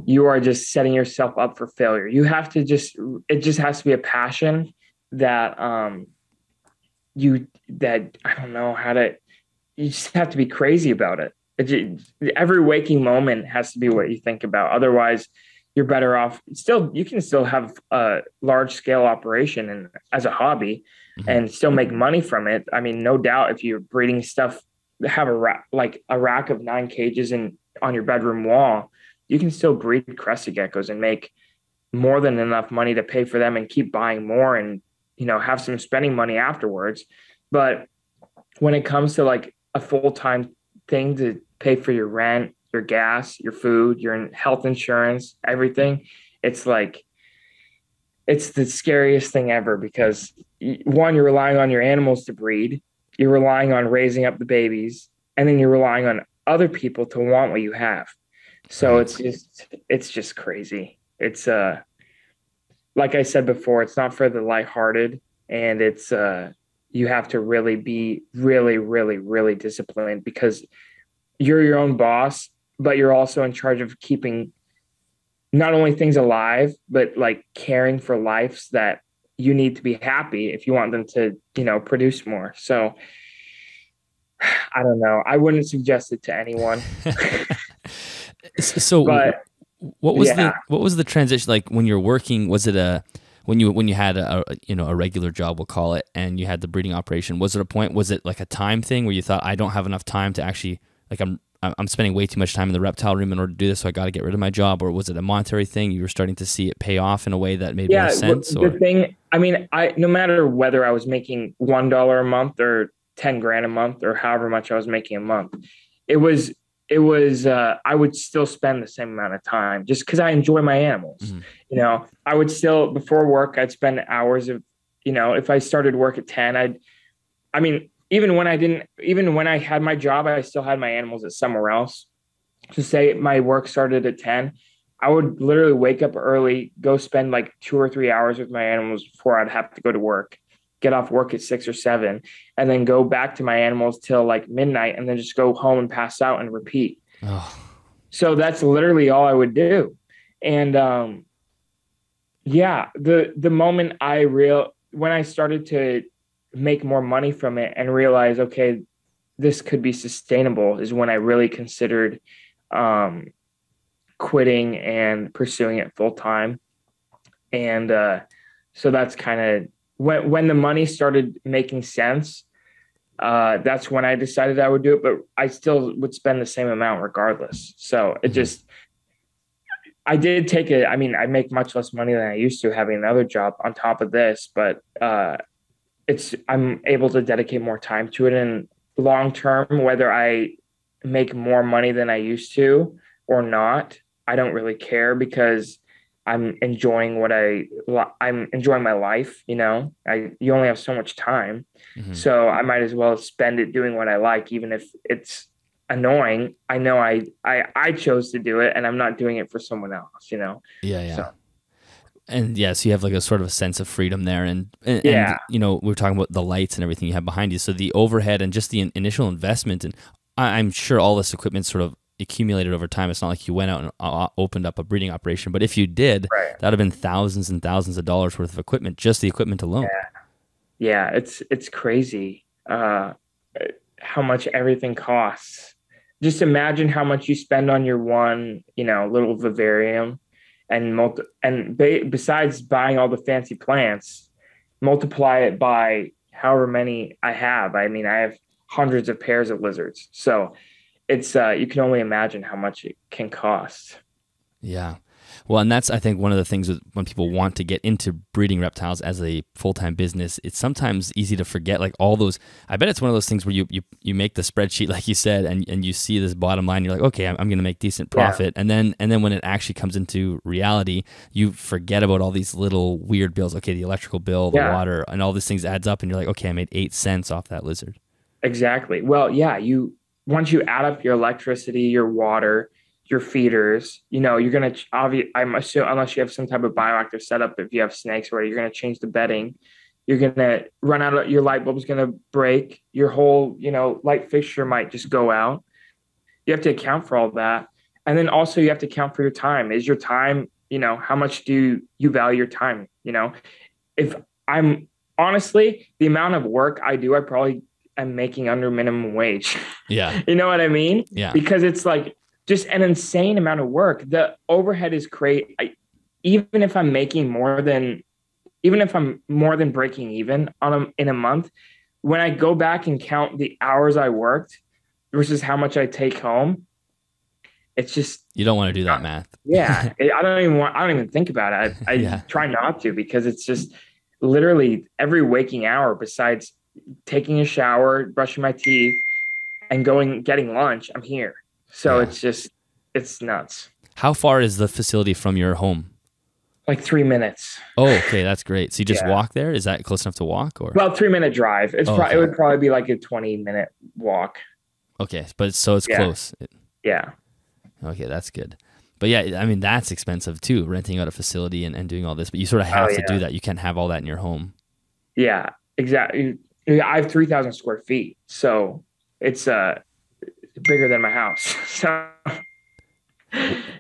you are just setting yourself up for failure. It just has to be a passion that I don't know how to. You just have to be crazy about it. Every waking moment has to be what you think about. Otherwise, you're better off. You can still have a large scale operation and as a hobby, and still make money from it. I mean, no doubt, if you're breeding stuff, have a rack of 9 cages on your bedroom wall, you can still breed crested geckos and make more than enough money to pay for them and keep buying more, and have some spending money afterwards. But when it comes to like a full-time thing to pay for your rent, your gas, your food, your health insurance, everything, it's like, it's the scariest thing ever, because one, you're relying on your animals to breed, you're relying on raising up the babies, and then you're relying on other people to want what you have. So Right. it's just crazy. It's like I said before, it's not for the lighthearted, and it's you have to really be really, really, really disciplined, because you're your own boss, but you're also in charge of keeping not only things alive, but like caring for lives that you need to be happy if you want them to, produce more. So I don't know. I wouldn't suggest it to anyone, So but what was yeah. the transition like when you're working? Was it when you had a regular job, we'll call it, and you had the breeding operation? Was it a point? Was it like a time thing where you thought, I don't have enough time to actually, like, I'm spending way too much time in the reptile room in order to do this, so I got to get rid of my job? Or was it a monetary thing? You were starting to see it pay off in a way that made more Yeah, sense? the Or thing, I mean, no matter whether I was making $1 a month or 10 grand a month or however much I was making a month, it was I would still spend the same amount of time, just because I enjoy my animals. Mhm. I would still, before work, I'd spend hours of, if I started work at 10, I mean, even when I had my job, I still had my animals at somewhere else. To say my work started at 10, I would literally wake up early, go spend like 2 or 3 hours with my animals before I'd have to go to work, get off work at 6 or 7, and then go back to my animals till like midnight, and then just go home and pass out and repeat. Oh, So that's literally all I would do. And yeah, the moment when I started to make more money from it and realize, okay, this could be sustainable, is when I really considered um, quitting and pursuing it full time. And so that's kind of when the money started making sense, that's when I decided I would do it, but I still would spend the same amount regardless. So it just, I did take it. I mean, I make much less money than I used to having another job on top of this, but I'm able to dedicate more time to it. And long term, whether I make more money than I used to or not, I don't really care because I'm enjoying I'm enjoying my life. You only have so much time. So I might as well spend it doing what I like, even if it's annoying. I know I chose to do it and I'm not doing it for someone else, Yeah. So And so you have like a sort of a sense of freedom there. And yeah. we were talking about the lights and everything you have behind you. So the overhead and just the initial investment, and I'm sure all this equipment sort of accumulated over time. It's not like you went out and opened up a breeding operation, but if you did, Right. that would have been thousands and thousands of dollars worth of equipment, just the equipment alone. Yeah. It's crazy how much everything costs. Just imagine how much you spend on your one, little vivarium, and besides buying all the fancy plants, multiply it by however many I have. I mean, I have hundreds of pairs of lizards. So it's you can only imagine how much it can cost. Yeah. Well, and that's, I think, one of the things when people want to get into breeding reptiles as a full-time business, it's sometimes easy to forget like all those. I bet it's one of those things where you make the spreadsheet, like you said, and you see this bottom line. You're like, okay, I'm going to make decent profit. Yeah. And then when it actually comes into reality, you forget about all these little weird bills. Okay, the electrical bill, the water, and all these things adds up, and you're like, okay, I made 8 cents off that lizard. Exactly. Well, yeah, once you add up your electricity, your water, your feeders, you're going to, I'm assuming, unless you have some type of bioactive setup, if you have snakes where you're going to change the bedding, you're going to run out of, your light bulb's going to break, your whole, light fixture might just go out. You have to account for all that. And then also you have to account for your time. Is your time, how much do you value your time? If I'm honestly, the amount of work I do, I probably am making under minimum wage. Yeah. You know what I mean? Yeah. Because it's like, just an insane amount of work. The overhead is great. Even if I'm more than breaking even in a month, when I go back and count the hours I worked versus how much I take home, it's just, you don't want to do that math. Yeah. I don't even think about it. I try not to, because it's just literally every waking hour besides taking a shower, brushing my teeth, and getting lunch, I'm here. So it's nuts. How far is the facility from your home? Like 3 minutes. Oh, okay. That's great. So you just walk there? Is that close enough to walk? Or? Well, 3-minute drive. It would probably be like a 20-minute walk. Okay. But so it's close. Yeah. Okay. That's good. But yeah, I mean, that's expensive too, renting out a facility and doing all this, but you sort of have to do that. You can't have all that in your home. Yeah, exactly. I have 3,000 square feet. So it's bigger than my house. So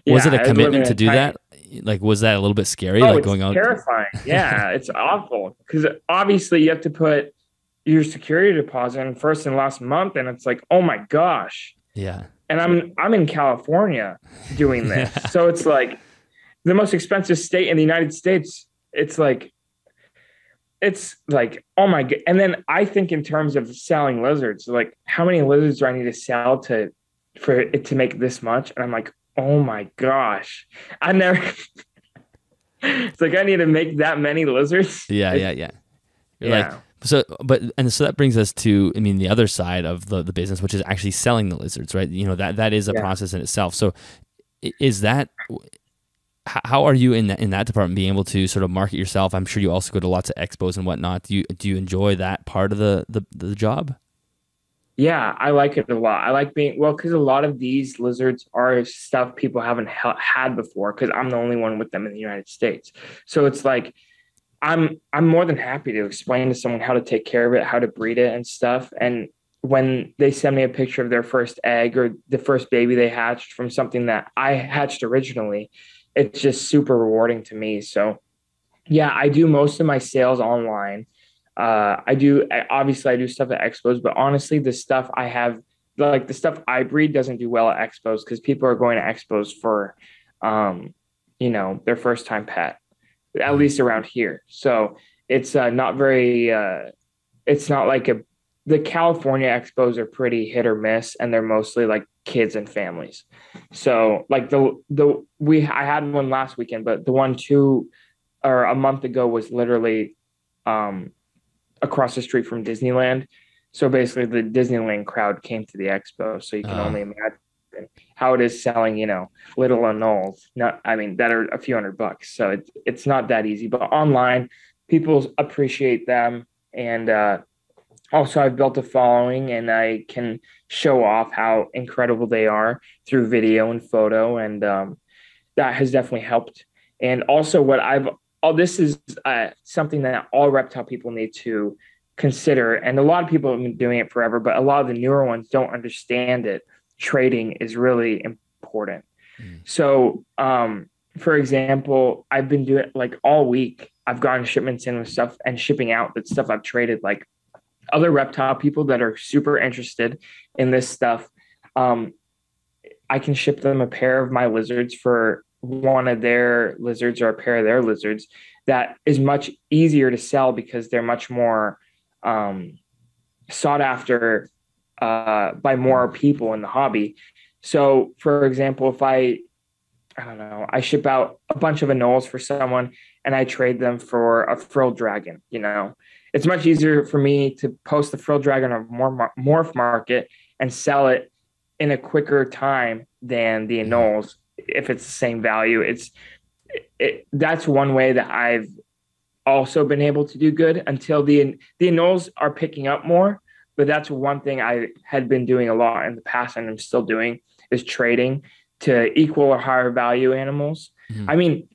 was it a commitment to do that? Like, was that a little bit scary? Like going out? Terrifying. Yeah, it's awful, because obviously you have to put your security deposit in first and last month, and it's like, oh my gosh. Yeah. And I'm in California doing this. So it's like the most expensive state in the United States. It's like, oh my God. And then I think in terms of selling lizards, like how many lizards do I need to sell for it to make this much? And I'm like, oh my gosh, it's like, I need to make that many lizards. Yeah. You're like, so that brings us to, I mean, the other side of the business, which is actually selling the lizards, right? That is a process in itself. So is that, how are you in that department, being able to sort of market yourself? I'm sure you also go to lots of expos and whatnot. Do you enjoy that part of the job? Yeah, I like it a lot. I like because a lot of these lizards are stuff people haven't had before, because I'm the only one with them in the United States. So it's like, I'm more than happy to explain to someone how to take care of it, how to breed it and stuff. And when they send me a picture of their first egg or the first baby they hatched from something that I hatched originally, it's just super rewarding to me. So yeah, I do most of my sales online. I do stuff at expos, but honestly, the stuff I have, like the stuff I breed, doesn't do well at expos, because people are going to expos for, their first time pet, at least around here. So It's not very. It's not like the California expos are pretty hit or miss, and they're mostly like kids and families. So like the we I had one last weekend, but the one 2 or a month ago was literally um across the street from Disneyland. So basically, the Disneyland crowd came to the expo. So you can Uh, only imagine how it is selling, little Anoles. Not, I mean, that are a few $100. So it's not that easy. But online, people appreciate them, and also I've built a following, and I can show off how incredible they are through video and photo, and that has definitely helped. And also, what I've all this is something that all reptile people need to consider. And a lot of people have been doing it forever, but a lot of the newer ones don't understand it. Trading is really important. mm, So, for example, I've been doing like all week. I've gotten shipments in with stuff and shipping out that stuff I've traded. Like other reptile people that are super interested in this stuff. Um, I can ship them a pair of my lizards for one of their lizards or a pair of their lizards. That is much easier to sell because they're much more um, sought after by more people in the hobby. So, for example, if I don't know, I ship out a bunch of anoles for someone and I trade them for a frilled dragon, it's much easier for me to post the frilled dragon on morph market and sell it in a quicker time than the mhm. anoles if it's the same value. That's one way that I've also been able to do good until the anoles are picking up more. But that's one thing I had been doing a lot in the past and I'm still doing is trading to equal or higher value animals. Mhm. I mean,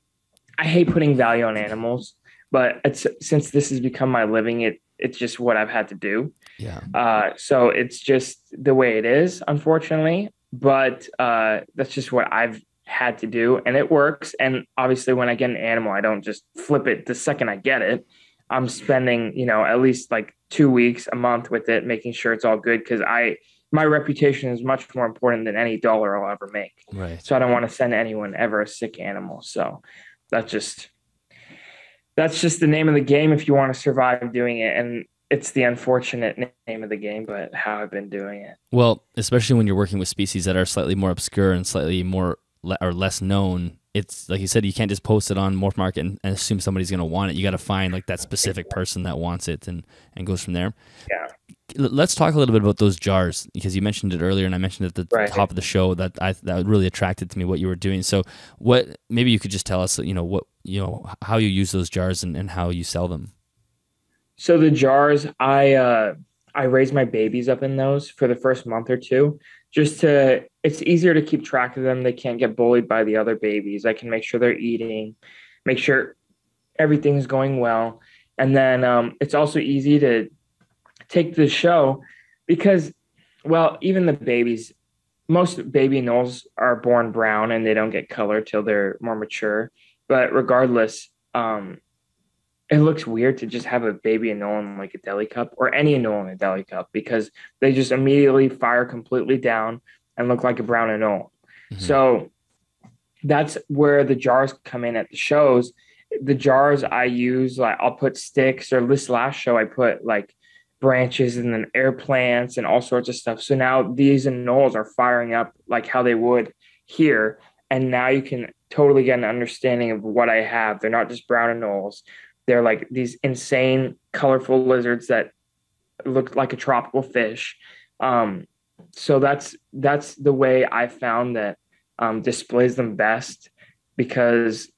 I hate putting value on animals, but since this has become my living, it's just what I've had to do. Yeah. So it's just the way it is, unfortunately. But that's just what I've had to do, and it works. And obviously, when I get an animal, I don't just flip it the second I get it. I'm spending, at least like 2 weeks, a month with it, making sure it's all good because my reputation is much more important than any dollar I'll ever make. Right. So I don't want to send anyone ever a sick animal. So that's just that's just the name of the game if you want to survive doing it. And it's the unfortunate name of the game, but how I've been doing it. Well, especially when you're working with species that are slightly more obscure and slightly more or less known, it's like you said, you can't just post it on Morph Market and assume somebody's going to want it. You got to find like that specific person that wants it and goes from there. Yeah. Let's talk a little bit about those jars because you mentioned it earlier and I mentioned at the Right. top of the show that really attracted to me what you were doing. So what maybe you could just tell us, how you use those jars and how you sell them. So the jars, I raise my babies up in those for the first month or two, it's easier to keep track of them. They can't get bullied by the other babies. I can make sure they're eating, make sure everything's going well. And then it's also easy to take the show because, well, even the babies, most baby anoles are born brown and they don't get color till they're more mature. But regardless, it looks weird to just have a baby anole in like a deli cup or any anole in a deli cup because they just immediately fire completely down and look like a brown anole. Mm-hmm. So that's where the jars come in at the shows. The jars I use, like I'll put sticks, or this last show I put like branches and then air plants and all sorts of stuff. So now these anoles are firing up like how they would here. And now you can totally get an understanding of what I have. They're not just brown anoles. They're like these insane, colorful lizards that look like a tropical fish. So that's the way I found that displays them best because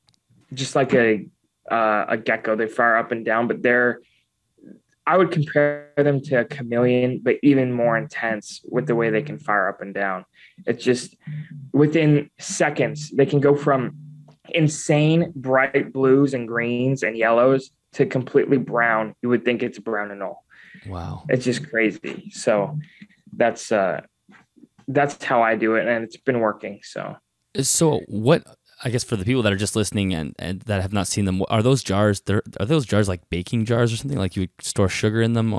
just like a gecko, they fire up and down, but I would compare them to a chameleon, but even more intense with the way they can fire up and down. It's just within seconds, they can go from insane bright blues and greens and yellows to completely brown. You would think it's a brown anole. Wow. It's just crazy. So that's how I do it, and it's been working. So what? I guess for the people that are just listening and that have not seen them, are those jars? Are those jars like baking jars or something? Like you would store sugar in them?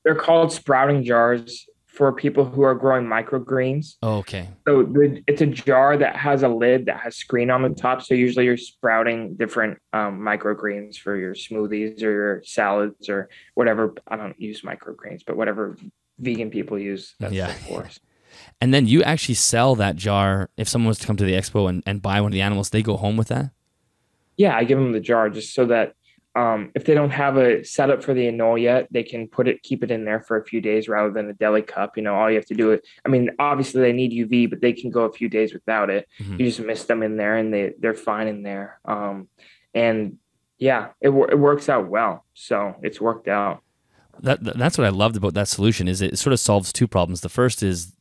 They're called sprouting jars for people who are growing microgreens. Oh, okay. So it's a jar that has a lid that has screen on the top. So usually you're sprouting different microgreens for your smoothies or your salads or whatever. I don't use microgreens, but whatever vegan people use, that's Yeah. of course. And then you actually sell that jar if someone was to come to the expo and buy one of the animals, they go home with that? Yeah, I give them the jar just so that if they don't have a setup for the Anole yet, they can keep it in there for a few days rather than a deli cup. All you have to do it. I mean, obviously they need UV, but they can go a few days without it. Hmm. You just mist them in there, and they're fine in there. And yeah, it works out well. So it's worked out. That's what I loved about that solution is it sort of solves two problems. The first is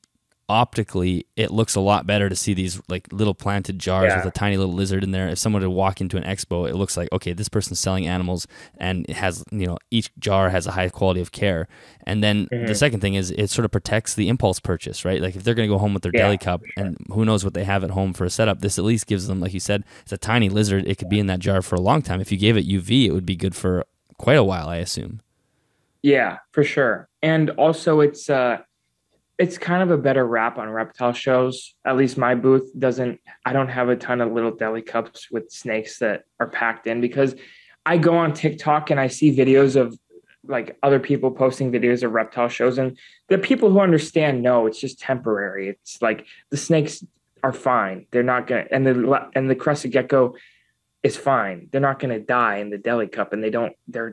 optically it looks a lot better to see these like little planted jars with Yeah. a tiny little lizard in there. If someone were to walk into an expo, it looks like, okay, this person's selling animals and it has, each jar has a high quality of care. And then the Hmm. second thing is it sort of protects the impulse purchase, right? Like if they're going to go home with their Yeah, deli cup for sure. and who knows what they have at home for a setup, this at least gives them, like you said, it's a tiny lizard. It could be in that jar for a long time. If you gave it UV, it would be good for quite a while, I assume. Yeah, for sure. And also it's kind of a better wrap on reptile shows. At least my booth doesn't, I don't have a ton of little deli cups with snakes that are packed in because I go on TikTok and I see videos of like other people posting videos of reptile shows, and the people who understand know it's just temporary. It's like the snakes are fine. They're not gonna, and the crested gecko is fine. They're not gonna die in the deli cup, and they're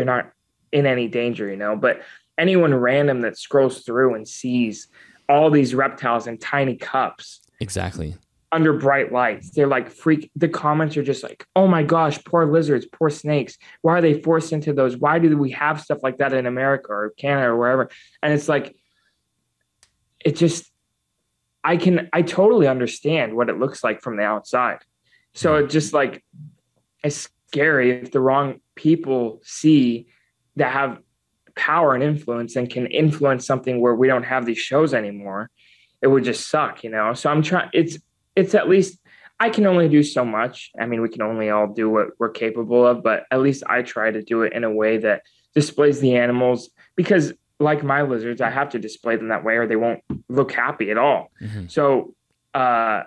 not in any danger. But anyone random that scrolls through and sees all these reptiles in tiny cups Exactly. under bright lights, they're like the comments are just like, oh my gosh, poor lizards, poor snakes. Why are they forced into those? Why do we have stuff like that in America or Canada or wherever? And it's like, it just, I totally understand what it looks like from the outside. So Mhm. it just like, it's scary if the wrong people see that have power and influence and can influence something where we don't have these shows anymore. It would just suck. So I'm trying, it's at least I can only do so much. I mean, we can only all do what we're capable of, but at least I try to do it in a way that displays the animals because like my lizards, I have to display them that way or they won't look happy at all. Mhm. So uh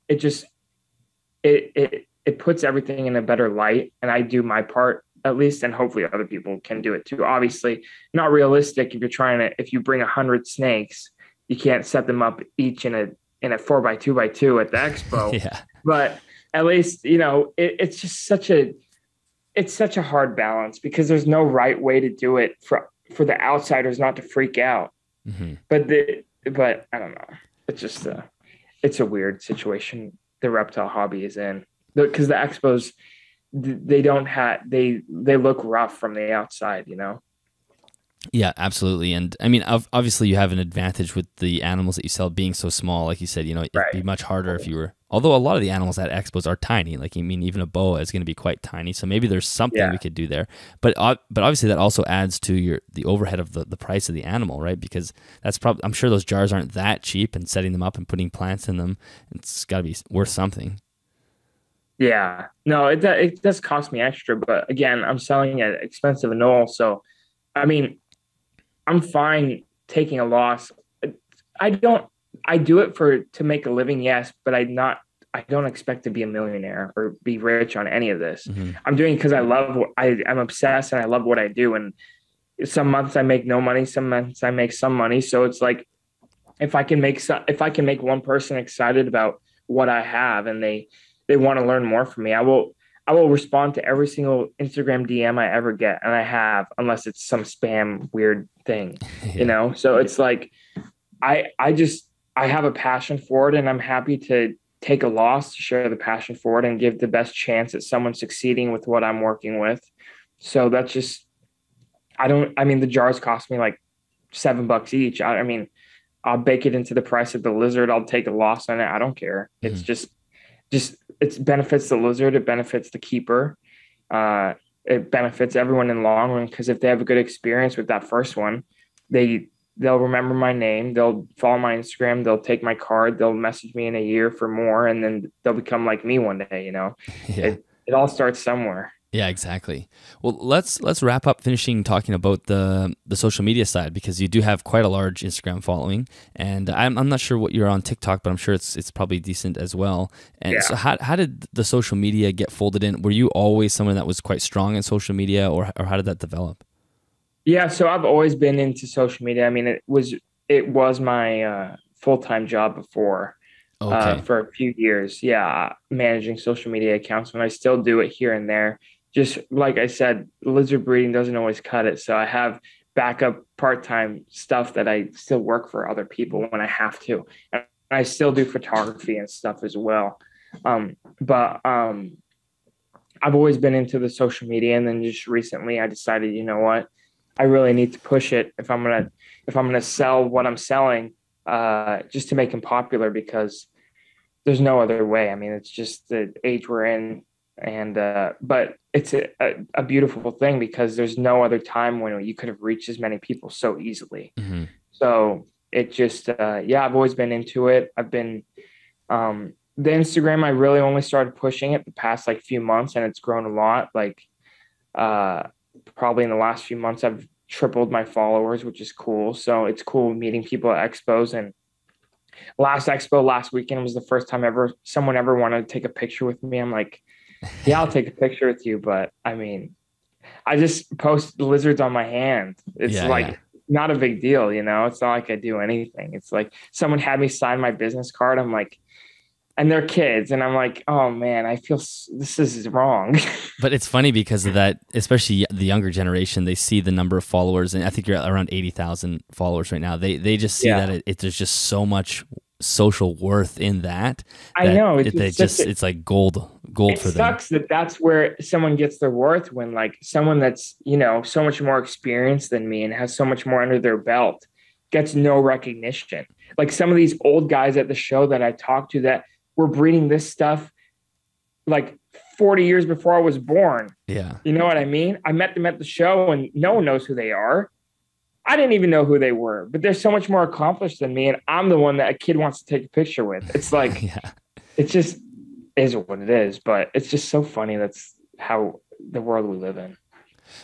it just it puts everything in a better light, and I do my part at least, and hopefully other people can do it too. Obviously not realistic if you bring 100 snakes, you can't set them up each in a 4x2x2 at the expo. Yeah. But at least it's just such a hard balance because there's no right way to do it for the outsiders not to freak out. Hmm. But I don't know, it's just it's a weird situation the reptile hobby is in because the expos, they don't have they look rough from the outside. Yeah, absolutely. And I mean, obviously, you have an advantage with the animals that you sell being so small. Like you said, it'd be Right. much harder if you were. Although a lot of the animals at expos are tiny. Like, I mean, even a boa is going to be quite tiny. So maybe there's something Yeah. we could do there. But obviously, that also adds to the overhead of the price of the animal, right? Because that's probably I'm sure those jars aren't that cheap, and setting them up and putting plants in them, it's got to be worth something. Yeah. No, it does cost me extra, but again, I'm selling at expensive and all. So, I mean, I'm fine taking a loss. I don't. I do it to make a living, yes, but I don't expect to be a millionaire or be rich on any of this. Hmm. I'm doing it because I'm obsessed and I love what I do. And some months I make no money, some months I make some money. So it's like if I can make one person excited about what I have and they want to learn more from me, I will respond to every single Instagram DM I ever get, and I have, unless it's some spam weird thing, Yeah. So it's like I have a passion for it, and I'm happy to take a loss to share the passion for it and give the best chance at someone succeeding with what I'm working with. So that's just I mean the jars cost me like $7 each. I mean I'll bake it into the price of the lizard. I'll take a loss on it. I don't care. It's Hmm. just it benefits the lizard. It benefits the keeper. Uh, it benefits everyone in the long run because if they have a good experience with that first one, they'll remember my name. They'll follow my Instagram. They'll take my card. They'll message me in a year for more, and then they'll become like me one day. Yeah. It all starts somewhere. Yeah, exactly. Well, let's wrap up finishing talking about the social media side, because you do have quite a large Instagram following, and I'm not sure what you're on TikTok, but I'm sure it's probably decent as well. And so Yeah. how did the social media get folded in? Were you always someone that was quite strong in social media, or how did that develop? Yeah, so I've always been into social media. I mean, it was my full-time job before Okay. for a few years. Yeah, managing social media accounts, and I still do it here and there. Just like I said, lizard breeding doesn't always cut it. So I have backup part-time stuff that I still work for other people when I have to. And I still do photography and stuff as well. But I've always been into the social media, and then just recently I decided, you know what? I really need to push it if I'm gonna sell what I'm selling, just to make them popular, because there's no other way. I mean, it's just the age we're in, and but it's a beautiful thing, because there's no other time when you could have reached as many people so easily. Hmm. So it just yeah, I've always been into it. The Instagram, I really only started pushing it the past like few months, and it's grown a lot. Like uh, probably in the last few months, I've tripled my followers, which is cool. So it's cool meeting people at expos. And last expo last weekend was the first time ever someone ever wanted to take a picture with me. I'm like, yeah, I'll take a picture with you, but I mean, I just post lizards on my hand. It's Yeah, yeah. like not a big deal, you know. It's not like I do anything. It's like someone had me sign my business card. I'm like, and they're kids, and I'm like, oh man, this is wrong. But it's funny because of that, especially the younger generation. They see the number of followers, and I think you're at around 80,000 followers right now. They just see Yeah, that there's just so much social worth in that I that know. it, they just it's like gold It for them. sucks that that's where someone gets their worth, when like someone that's, so much more experienced than me and has so much more under their belt gets no recognition. Like some of these old guys at the show that I talked to that were breeding this stuff like 40 years before I was born. Yeah. You know what I mean? I met them at the show and no one knows who they are. I didn't even know who they were, but they're so much more accomplished than me. And I'm the one that a kid wants to take a picture with. It's like, Yeah. it just is what it is, but it's just so funny. That's how the world we live in.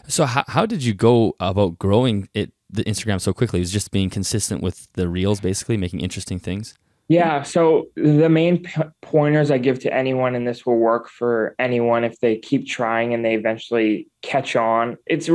So how did you go about growing the Instagram so quickly? It was just being consistent with the reels, basically making interesting things. Yeah. So the main pointers I give to anyone, and this will work for anyone if they keep trying and they eventually catch on. It's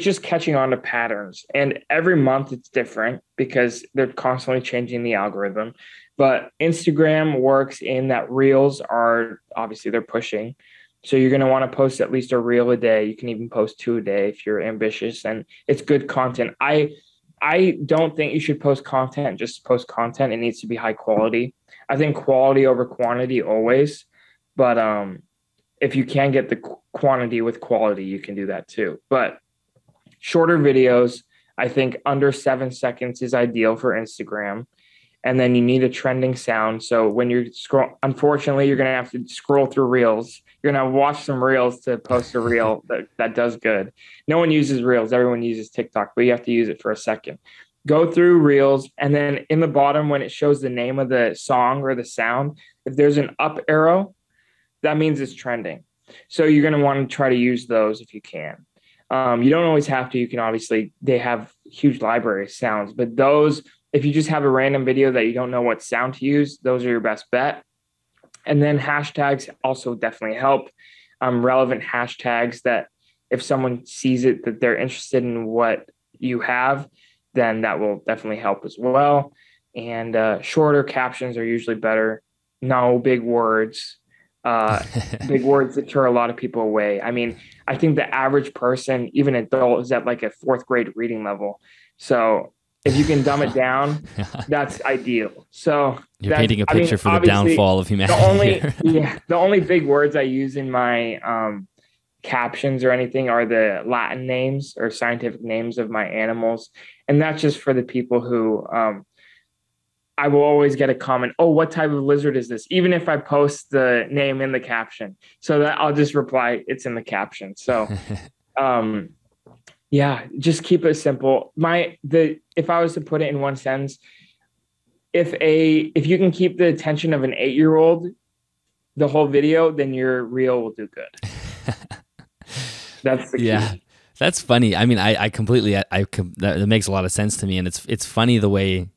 just catching on to patterns. And every month it's different because they're constantly changing the algorithm. But Instagram works in that reels are obviously they're pushing. So you're going to want to post at least a reel a day. You can even post two a day if you're ambitious, and it's good content. I don't think you should post content, just post content. It needs to be high quality. I think quality over quantity always. But if you can get the quantity with quality, you can do that too. But shorter videos, I think under 7 seconds is ideal for Instagram. And then you need a trending sound. So when you're unfortunately, you're going to have to scroll through reels. You're going to watch some reels to post a reel that does good. No one uses reels. Everyone uses TikTok, but you have to use it for a second. Go through reels. And then in the bottom, when it shows the name of the song or the sound, if there's an up arrow, that means it's trending. So you're going to want to try to use those if you can. You don't always have to. You can obviously, they have huge library of sounds, but those, if you just have a random video that you don't know what sound to use, those are your best bet. And then hashtags also definitely help. Relevant hashtags that if someone sees it, that they're interested in what you have, then that will definitely help as well. And shorter captions are usually better. No big words. Big words deter a lot of people away. I mean, I think the average person, even adult, is at like a fourth grade reading level. So if you can dumb it down, that's ideal. So You're painting a picture for the downfall of humanity here. The only big words I use in my captions or anything are the Latin names or scientific names of my animals. And that's just for the people who I will always get a comment, oh, what type of lizard is this? Even if I post the name in the caption. So that I'll just reply, it's in the caption. So yeah, just keep it simple. If I was to put it in one sentence, if you can keep the attention of an 8-year-old the whole video, then your reel will do good. That's the Yeah, key. that's funny. I mean, I completely, that makes a lot of sense to me, and it's funny the way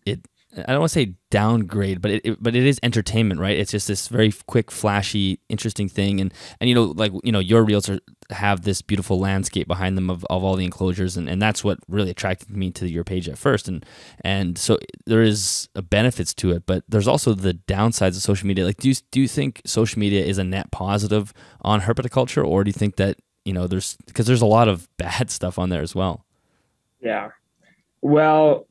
it. I don't want to say downgrade, but but it is entertainment, right? It's just this very quick, flashy, interesting thing, and like your reels have this beautiful landscape behind them of all the enclosures, and that's what really attracted me to your page at first, and so there is benefits to it, but there's also the downsides of social media. Like, do you think social media is a net positive on herpetoculture, or do you think that there's a lot of bad stuff on there as well? Yeah. Well,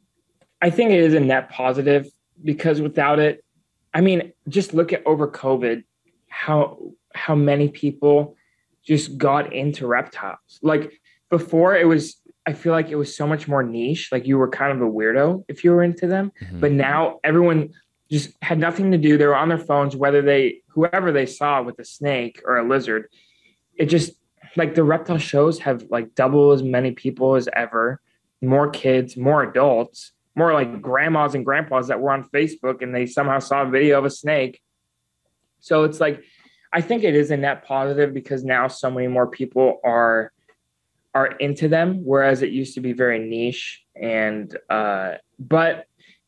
I think it is a net positive because without it, I mean, just look at over COVID, how many people just got into reptiles. Like before it was, I feel like it was so much more niche. Like you were kind of a weirdo if you were into them. Hmm. But now everyone just had nothing to do. They were on their phones, whoever they saw with a snake or a lizard, it just like the reptile shows have like double as many people as ever, more kids, more adults, more like grandmas and grandpas that were on Facebook and they somehow saw a video of a snake. So it's like I think it is a net positive because now so many more people are into them, whereas it used to be very niche. And but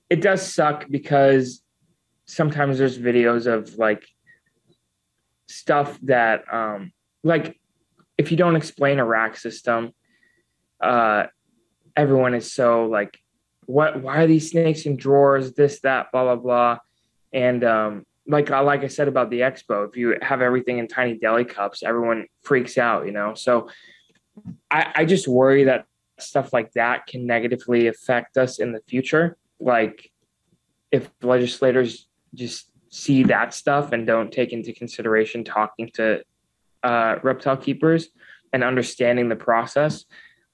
it does suck because sometimes there's videos of like stuff that like if you don't explain a rack system, uh everyone is so like, why are these snakes in drawers, this, that, blah, blah, blah. And like I said about the expo, if you have everything in tiny deli cups, everyone freaks out. So I just worry that stuff like that can negatively affect us in the future. Like if legislators just see that stuff and don't take into consideration talking to reptile keepers and understanding the process,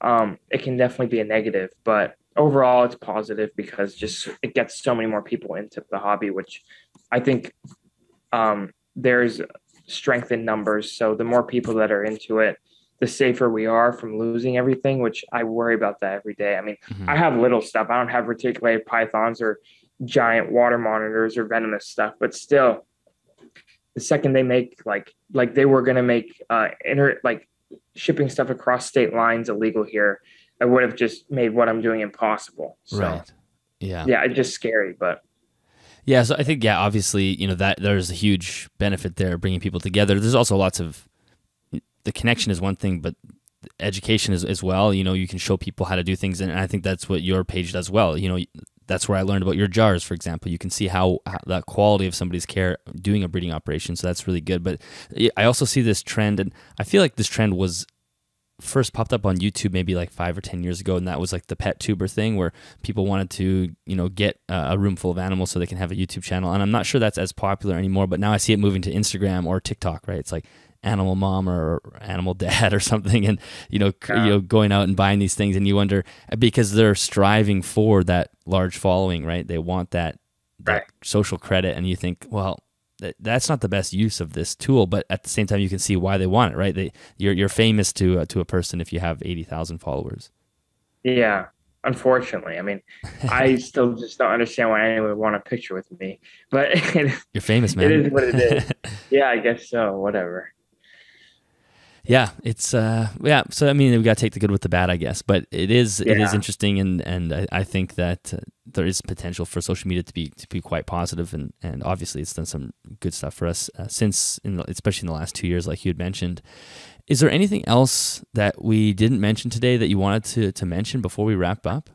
it can definitely be a negative. But overall, it's positive because just it gets so many more people into the hobby, which I think there's strength in numbers. So the more people that are into it, the safer we are from losing everything, which I worry about that every day. I mean, Hmm. I have little stuff. I don't have reticulated pythons or giant water monitors or venomous stuff, but still, the second they make like they were gonna make shipping stuff across state lines illegal here, I would have just made what I'm doing impossible. So Right. Yeah. yeah, it's just scary, but Yeah, so I think obviously, that there's a huge benefit there bringing people together. There's also lots of the connection is one thing, but education is as well. You can show people how to do things, and I think that's what your page does well. That's where I learned about your jars, for example. You can see how the quality of somebody's care doing a breeding operation, so that's really good. But I also see this trend, and I feel like this trend was first popped up on YouTube maybe like 5 or 10 years ago, and that was like the pet tuber thing where people wanted to get a room full of animals so they can have a YouTube channel. And I'm not sure that's as popular anymore, but now I see it moving to Instagram or TikTok, right? It's like animal mom or animal dad or something, and going out and buying these things, and you wonder because they're striving for that large following, right? They want that right. social credit, and you think, well, that's not the best use of this tool, but at the same time, you can see why they want it, right? You're famous to a person if you have 80,000 followers. Yeah, unfortunately. I mean, I still just don't understand why anyone would want a picture with me, but You're famous, it man. is what it is. Yeah, I guess so. Whatever. Yeah, it's yeah. So I mean, we got to take the good with the bad, I guess. But it is Yeah. interesting, and I think that there is potential for social media to be quite positive, and obviously it's done some good stuff for us since, especially in the last 2 years, like you had mentioned. Is there anything else that we didn't mention today that you wanted to mention before we wrap up?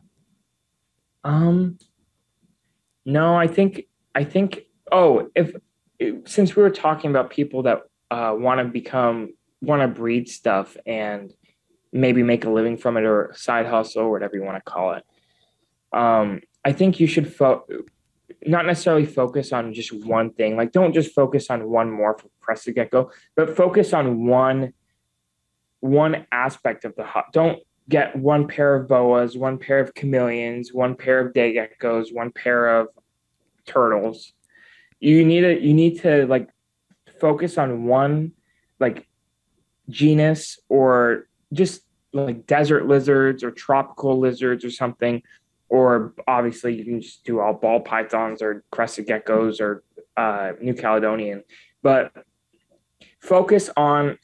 Um, no, I think if since we were talking about people that want to breed stuff and maybe make a living from it or side hustle or whatever you want to call it. I think you should not necessarily focus on just one thing. Like don't just focus on one morph crested gecko, but focus on one aspect of the hut. Don't get one pair of boas, one pair of chameleons, one pair of day geckos, one pair of turtles. You need to like focus on one like genus or just like desert lizards or tropical lizards or something. Or obviously you can just do all ball pythons or crested geckos or New Caledonian. But focus on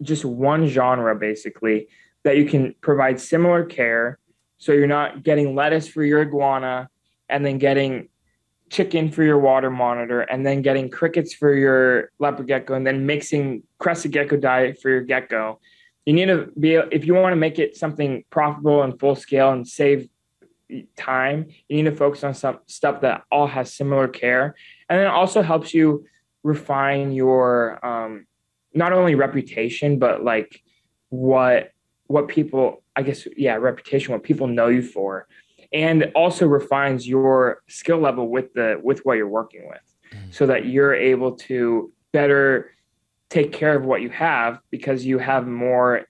just one genre basically that you can provide similar care. So you're not getting lettuce for your iguana and then getting chicken for your water monitor and then getting crickets for your leopard gecko and then mixing crested gecko diet for your gecko. You need to be, if you want to make it something profitable and full scale and save time, you need to focus on some stuff that all has similar care. And then it also helps you refine your not only reputation, but like what people, I guess, yeah, reputation, what people know you for, and also refines your skill level with what you're working with, so that you're able to better take care of what you have because you have more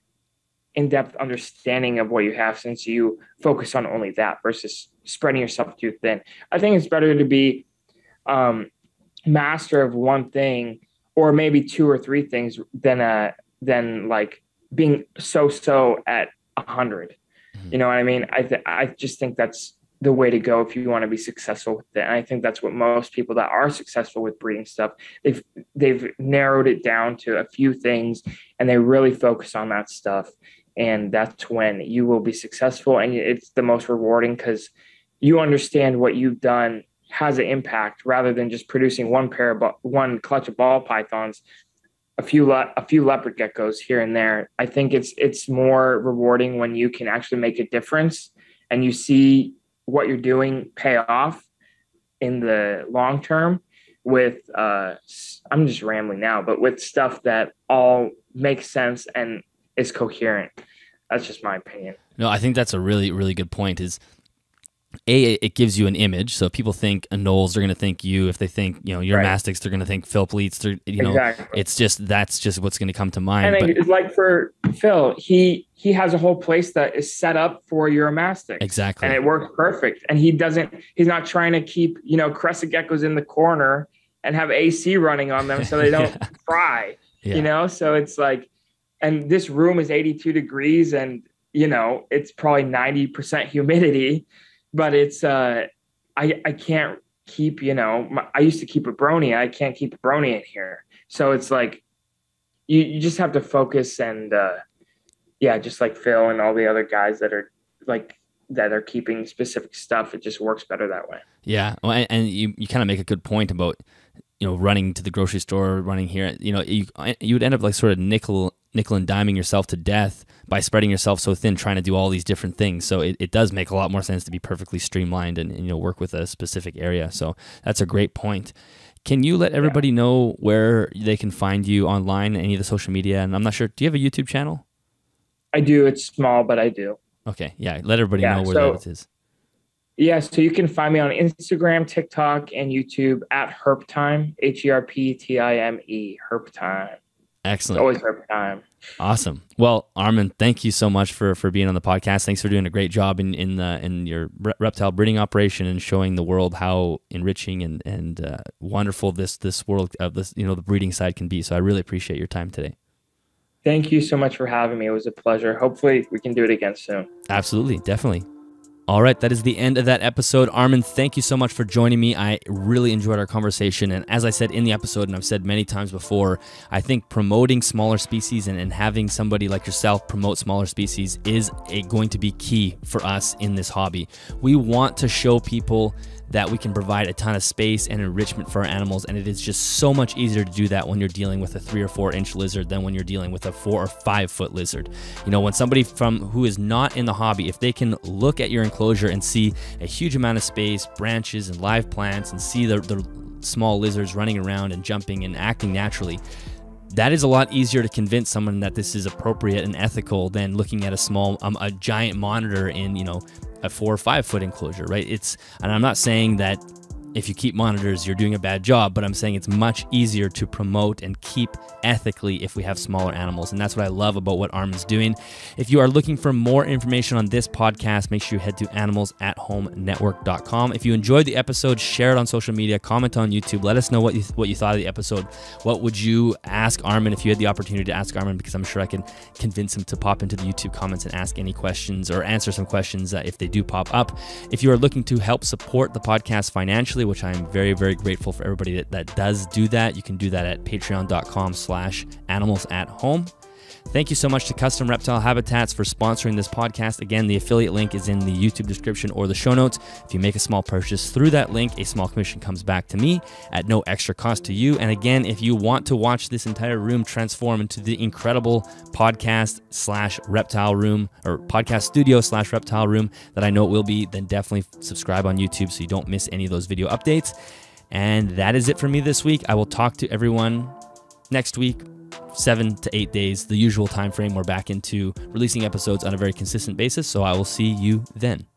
in-depth understanding of what you have, since you focus on only that versus spreading yourself too thin. I think it's better to be master of one thing or maybe two or three things than like being so at 100. You know what I mean? I just think that's the way to go if you want to be successful with it. And I think that's what most people that are successful with breeding stuff, they've narrowed it down to a few things and they really focus on that stuff. And that's when you will be successful. And it's the most rewarding because you understand what you've done has an impact rather than just producing one clutch of ball pythons, a few leopard geckos here and there. I think it's more rewarding when you can actually make a difference and you see what you're doing pay off in the long term with I'm just rambling now, but with stuff that all makes sense and is coherent. That's just my opinion. No, I think that's a really, really good point. Is it gives you an image. So if people think Anoles, they're going to think you. If they think, your Right. mastics, they're going to think Philipleats. Exactly. It's just, that's just what's going to come to mind. And But it's like for Phil, he has a whole place that is set up for Euromastics. Exactly. And it works perfect. And he's not trying to keep, crested geckos in the corner and have AC running on them so they don't fry, So it's like, and this room is 82 degrees and, it's probably 90% humidity, but it's, I can't keep, I used to keep a brony. I can't keep a brony in here. So it's like, you just have to focus and, just like Phil and all the other guys that are keeping specific stuff. It just works better that way. Yeah. Well, and you kind of make a good point about, running to the grocery store, running here, you would end up like sort of nickel and diming yourself to death by spreading yourself so thin, trying to do all these different things. So it does make a lot more sense to be perfectly streamlined and work with a specific area. So that's a great point. Can you let everybody know where they can find you online, any of the social media? And I'm not sure, do you have a YouTube channel? I do. It's small, but I do. Okay. Yeah. Let everybody know where that is. Yeah, so you can find me on Instagram, TikTok, and YouTube at Herptime, HERPTIME, Herptime. Excellent. It's always Herptime. Awesome. Well, Armen, thank you so much for being on the podcast. Thanks for doing a great job in your reptile breeding operation and showing the world how enriching and wonderful this world of this the breeding side can be. So I really appreciate your time today. Thank you so much for having me. It was a pleasure. Hopefully we can do it again soon. Absolutely, definitely. All right, that is the end of that episode. Armen, thank you so much for joining me. I really enjoyed our conversation. And as I said in the episode, and I've said many times before, I think promoting smaller species and having somebody like yourself promote smaller species is going to be key for us in this hobby. We want to show people that we can provide a ton of space and enrichment for our animals, and it is just so much easier to do that when you're dealing with a 3 or 4 inch lizard than when you're dealing with a 4 or 5 foot lizard. When somebody who is not in the hobby, if they can look at your enclosure and see a huge amount of space, branches and live plants, and see the small lizards running around and jumping and acting naturally, that is a lot easier to convince someone that this is appropriate and ethical than looking at a giant monitor in, a 4 or 5 foot enclosure, right? And I'm not saying that if you keep monitors, you're doing a bad job, but I'm saying it's much easier to promote and keep ethically if we have smaller animals. And that's what I love about what Armen's doing. If you are looking for more information on this podcast, make sure you head to animalsathomenetwork.com. If you enjoyed the episode, share it on social media, comment on YouTube, let us know what you thought of the episode. What would you ask Armen if you had the opportunity to ask Armen? Because I'm sure I can convince him to pop into the YouTube comments and ask any questions or answer some questions if they do pop up. If you are looking to help support the podcast financially, which I'm very, very grateful for everybody that does do that, you can do that at patreon.com/animalsathome. Thank you so much to Custom Reptile Habitats for sponsoring this podcast. Again, the affiliate link is in the YouTube description or the show notes. If you make a small purchase through that link, a small commission comes back to me at no extra cost to you. And again, if you want to watch this entire room transform into the incredible podcast/reptile room, or podcast studio/reptile room that I know it will be, then definitely subscribe on YouTube so you don't miss any of those video updates. And that is it for me this week. I will talk to everyone next week, 7 to 8 days, the usual time frame. We're back into releasing episodes on a very consistent basis. So I will see you then.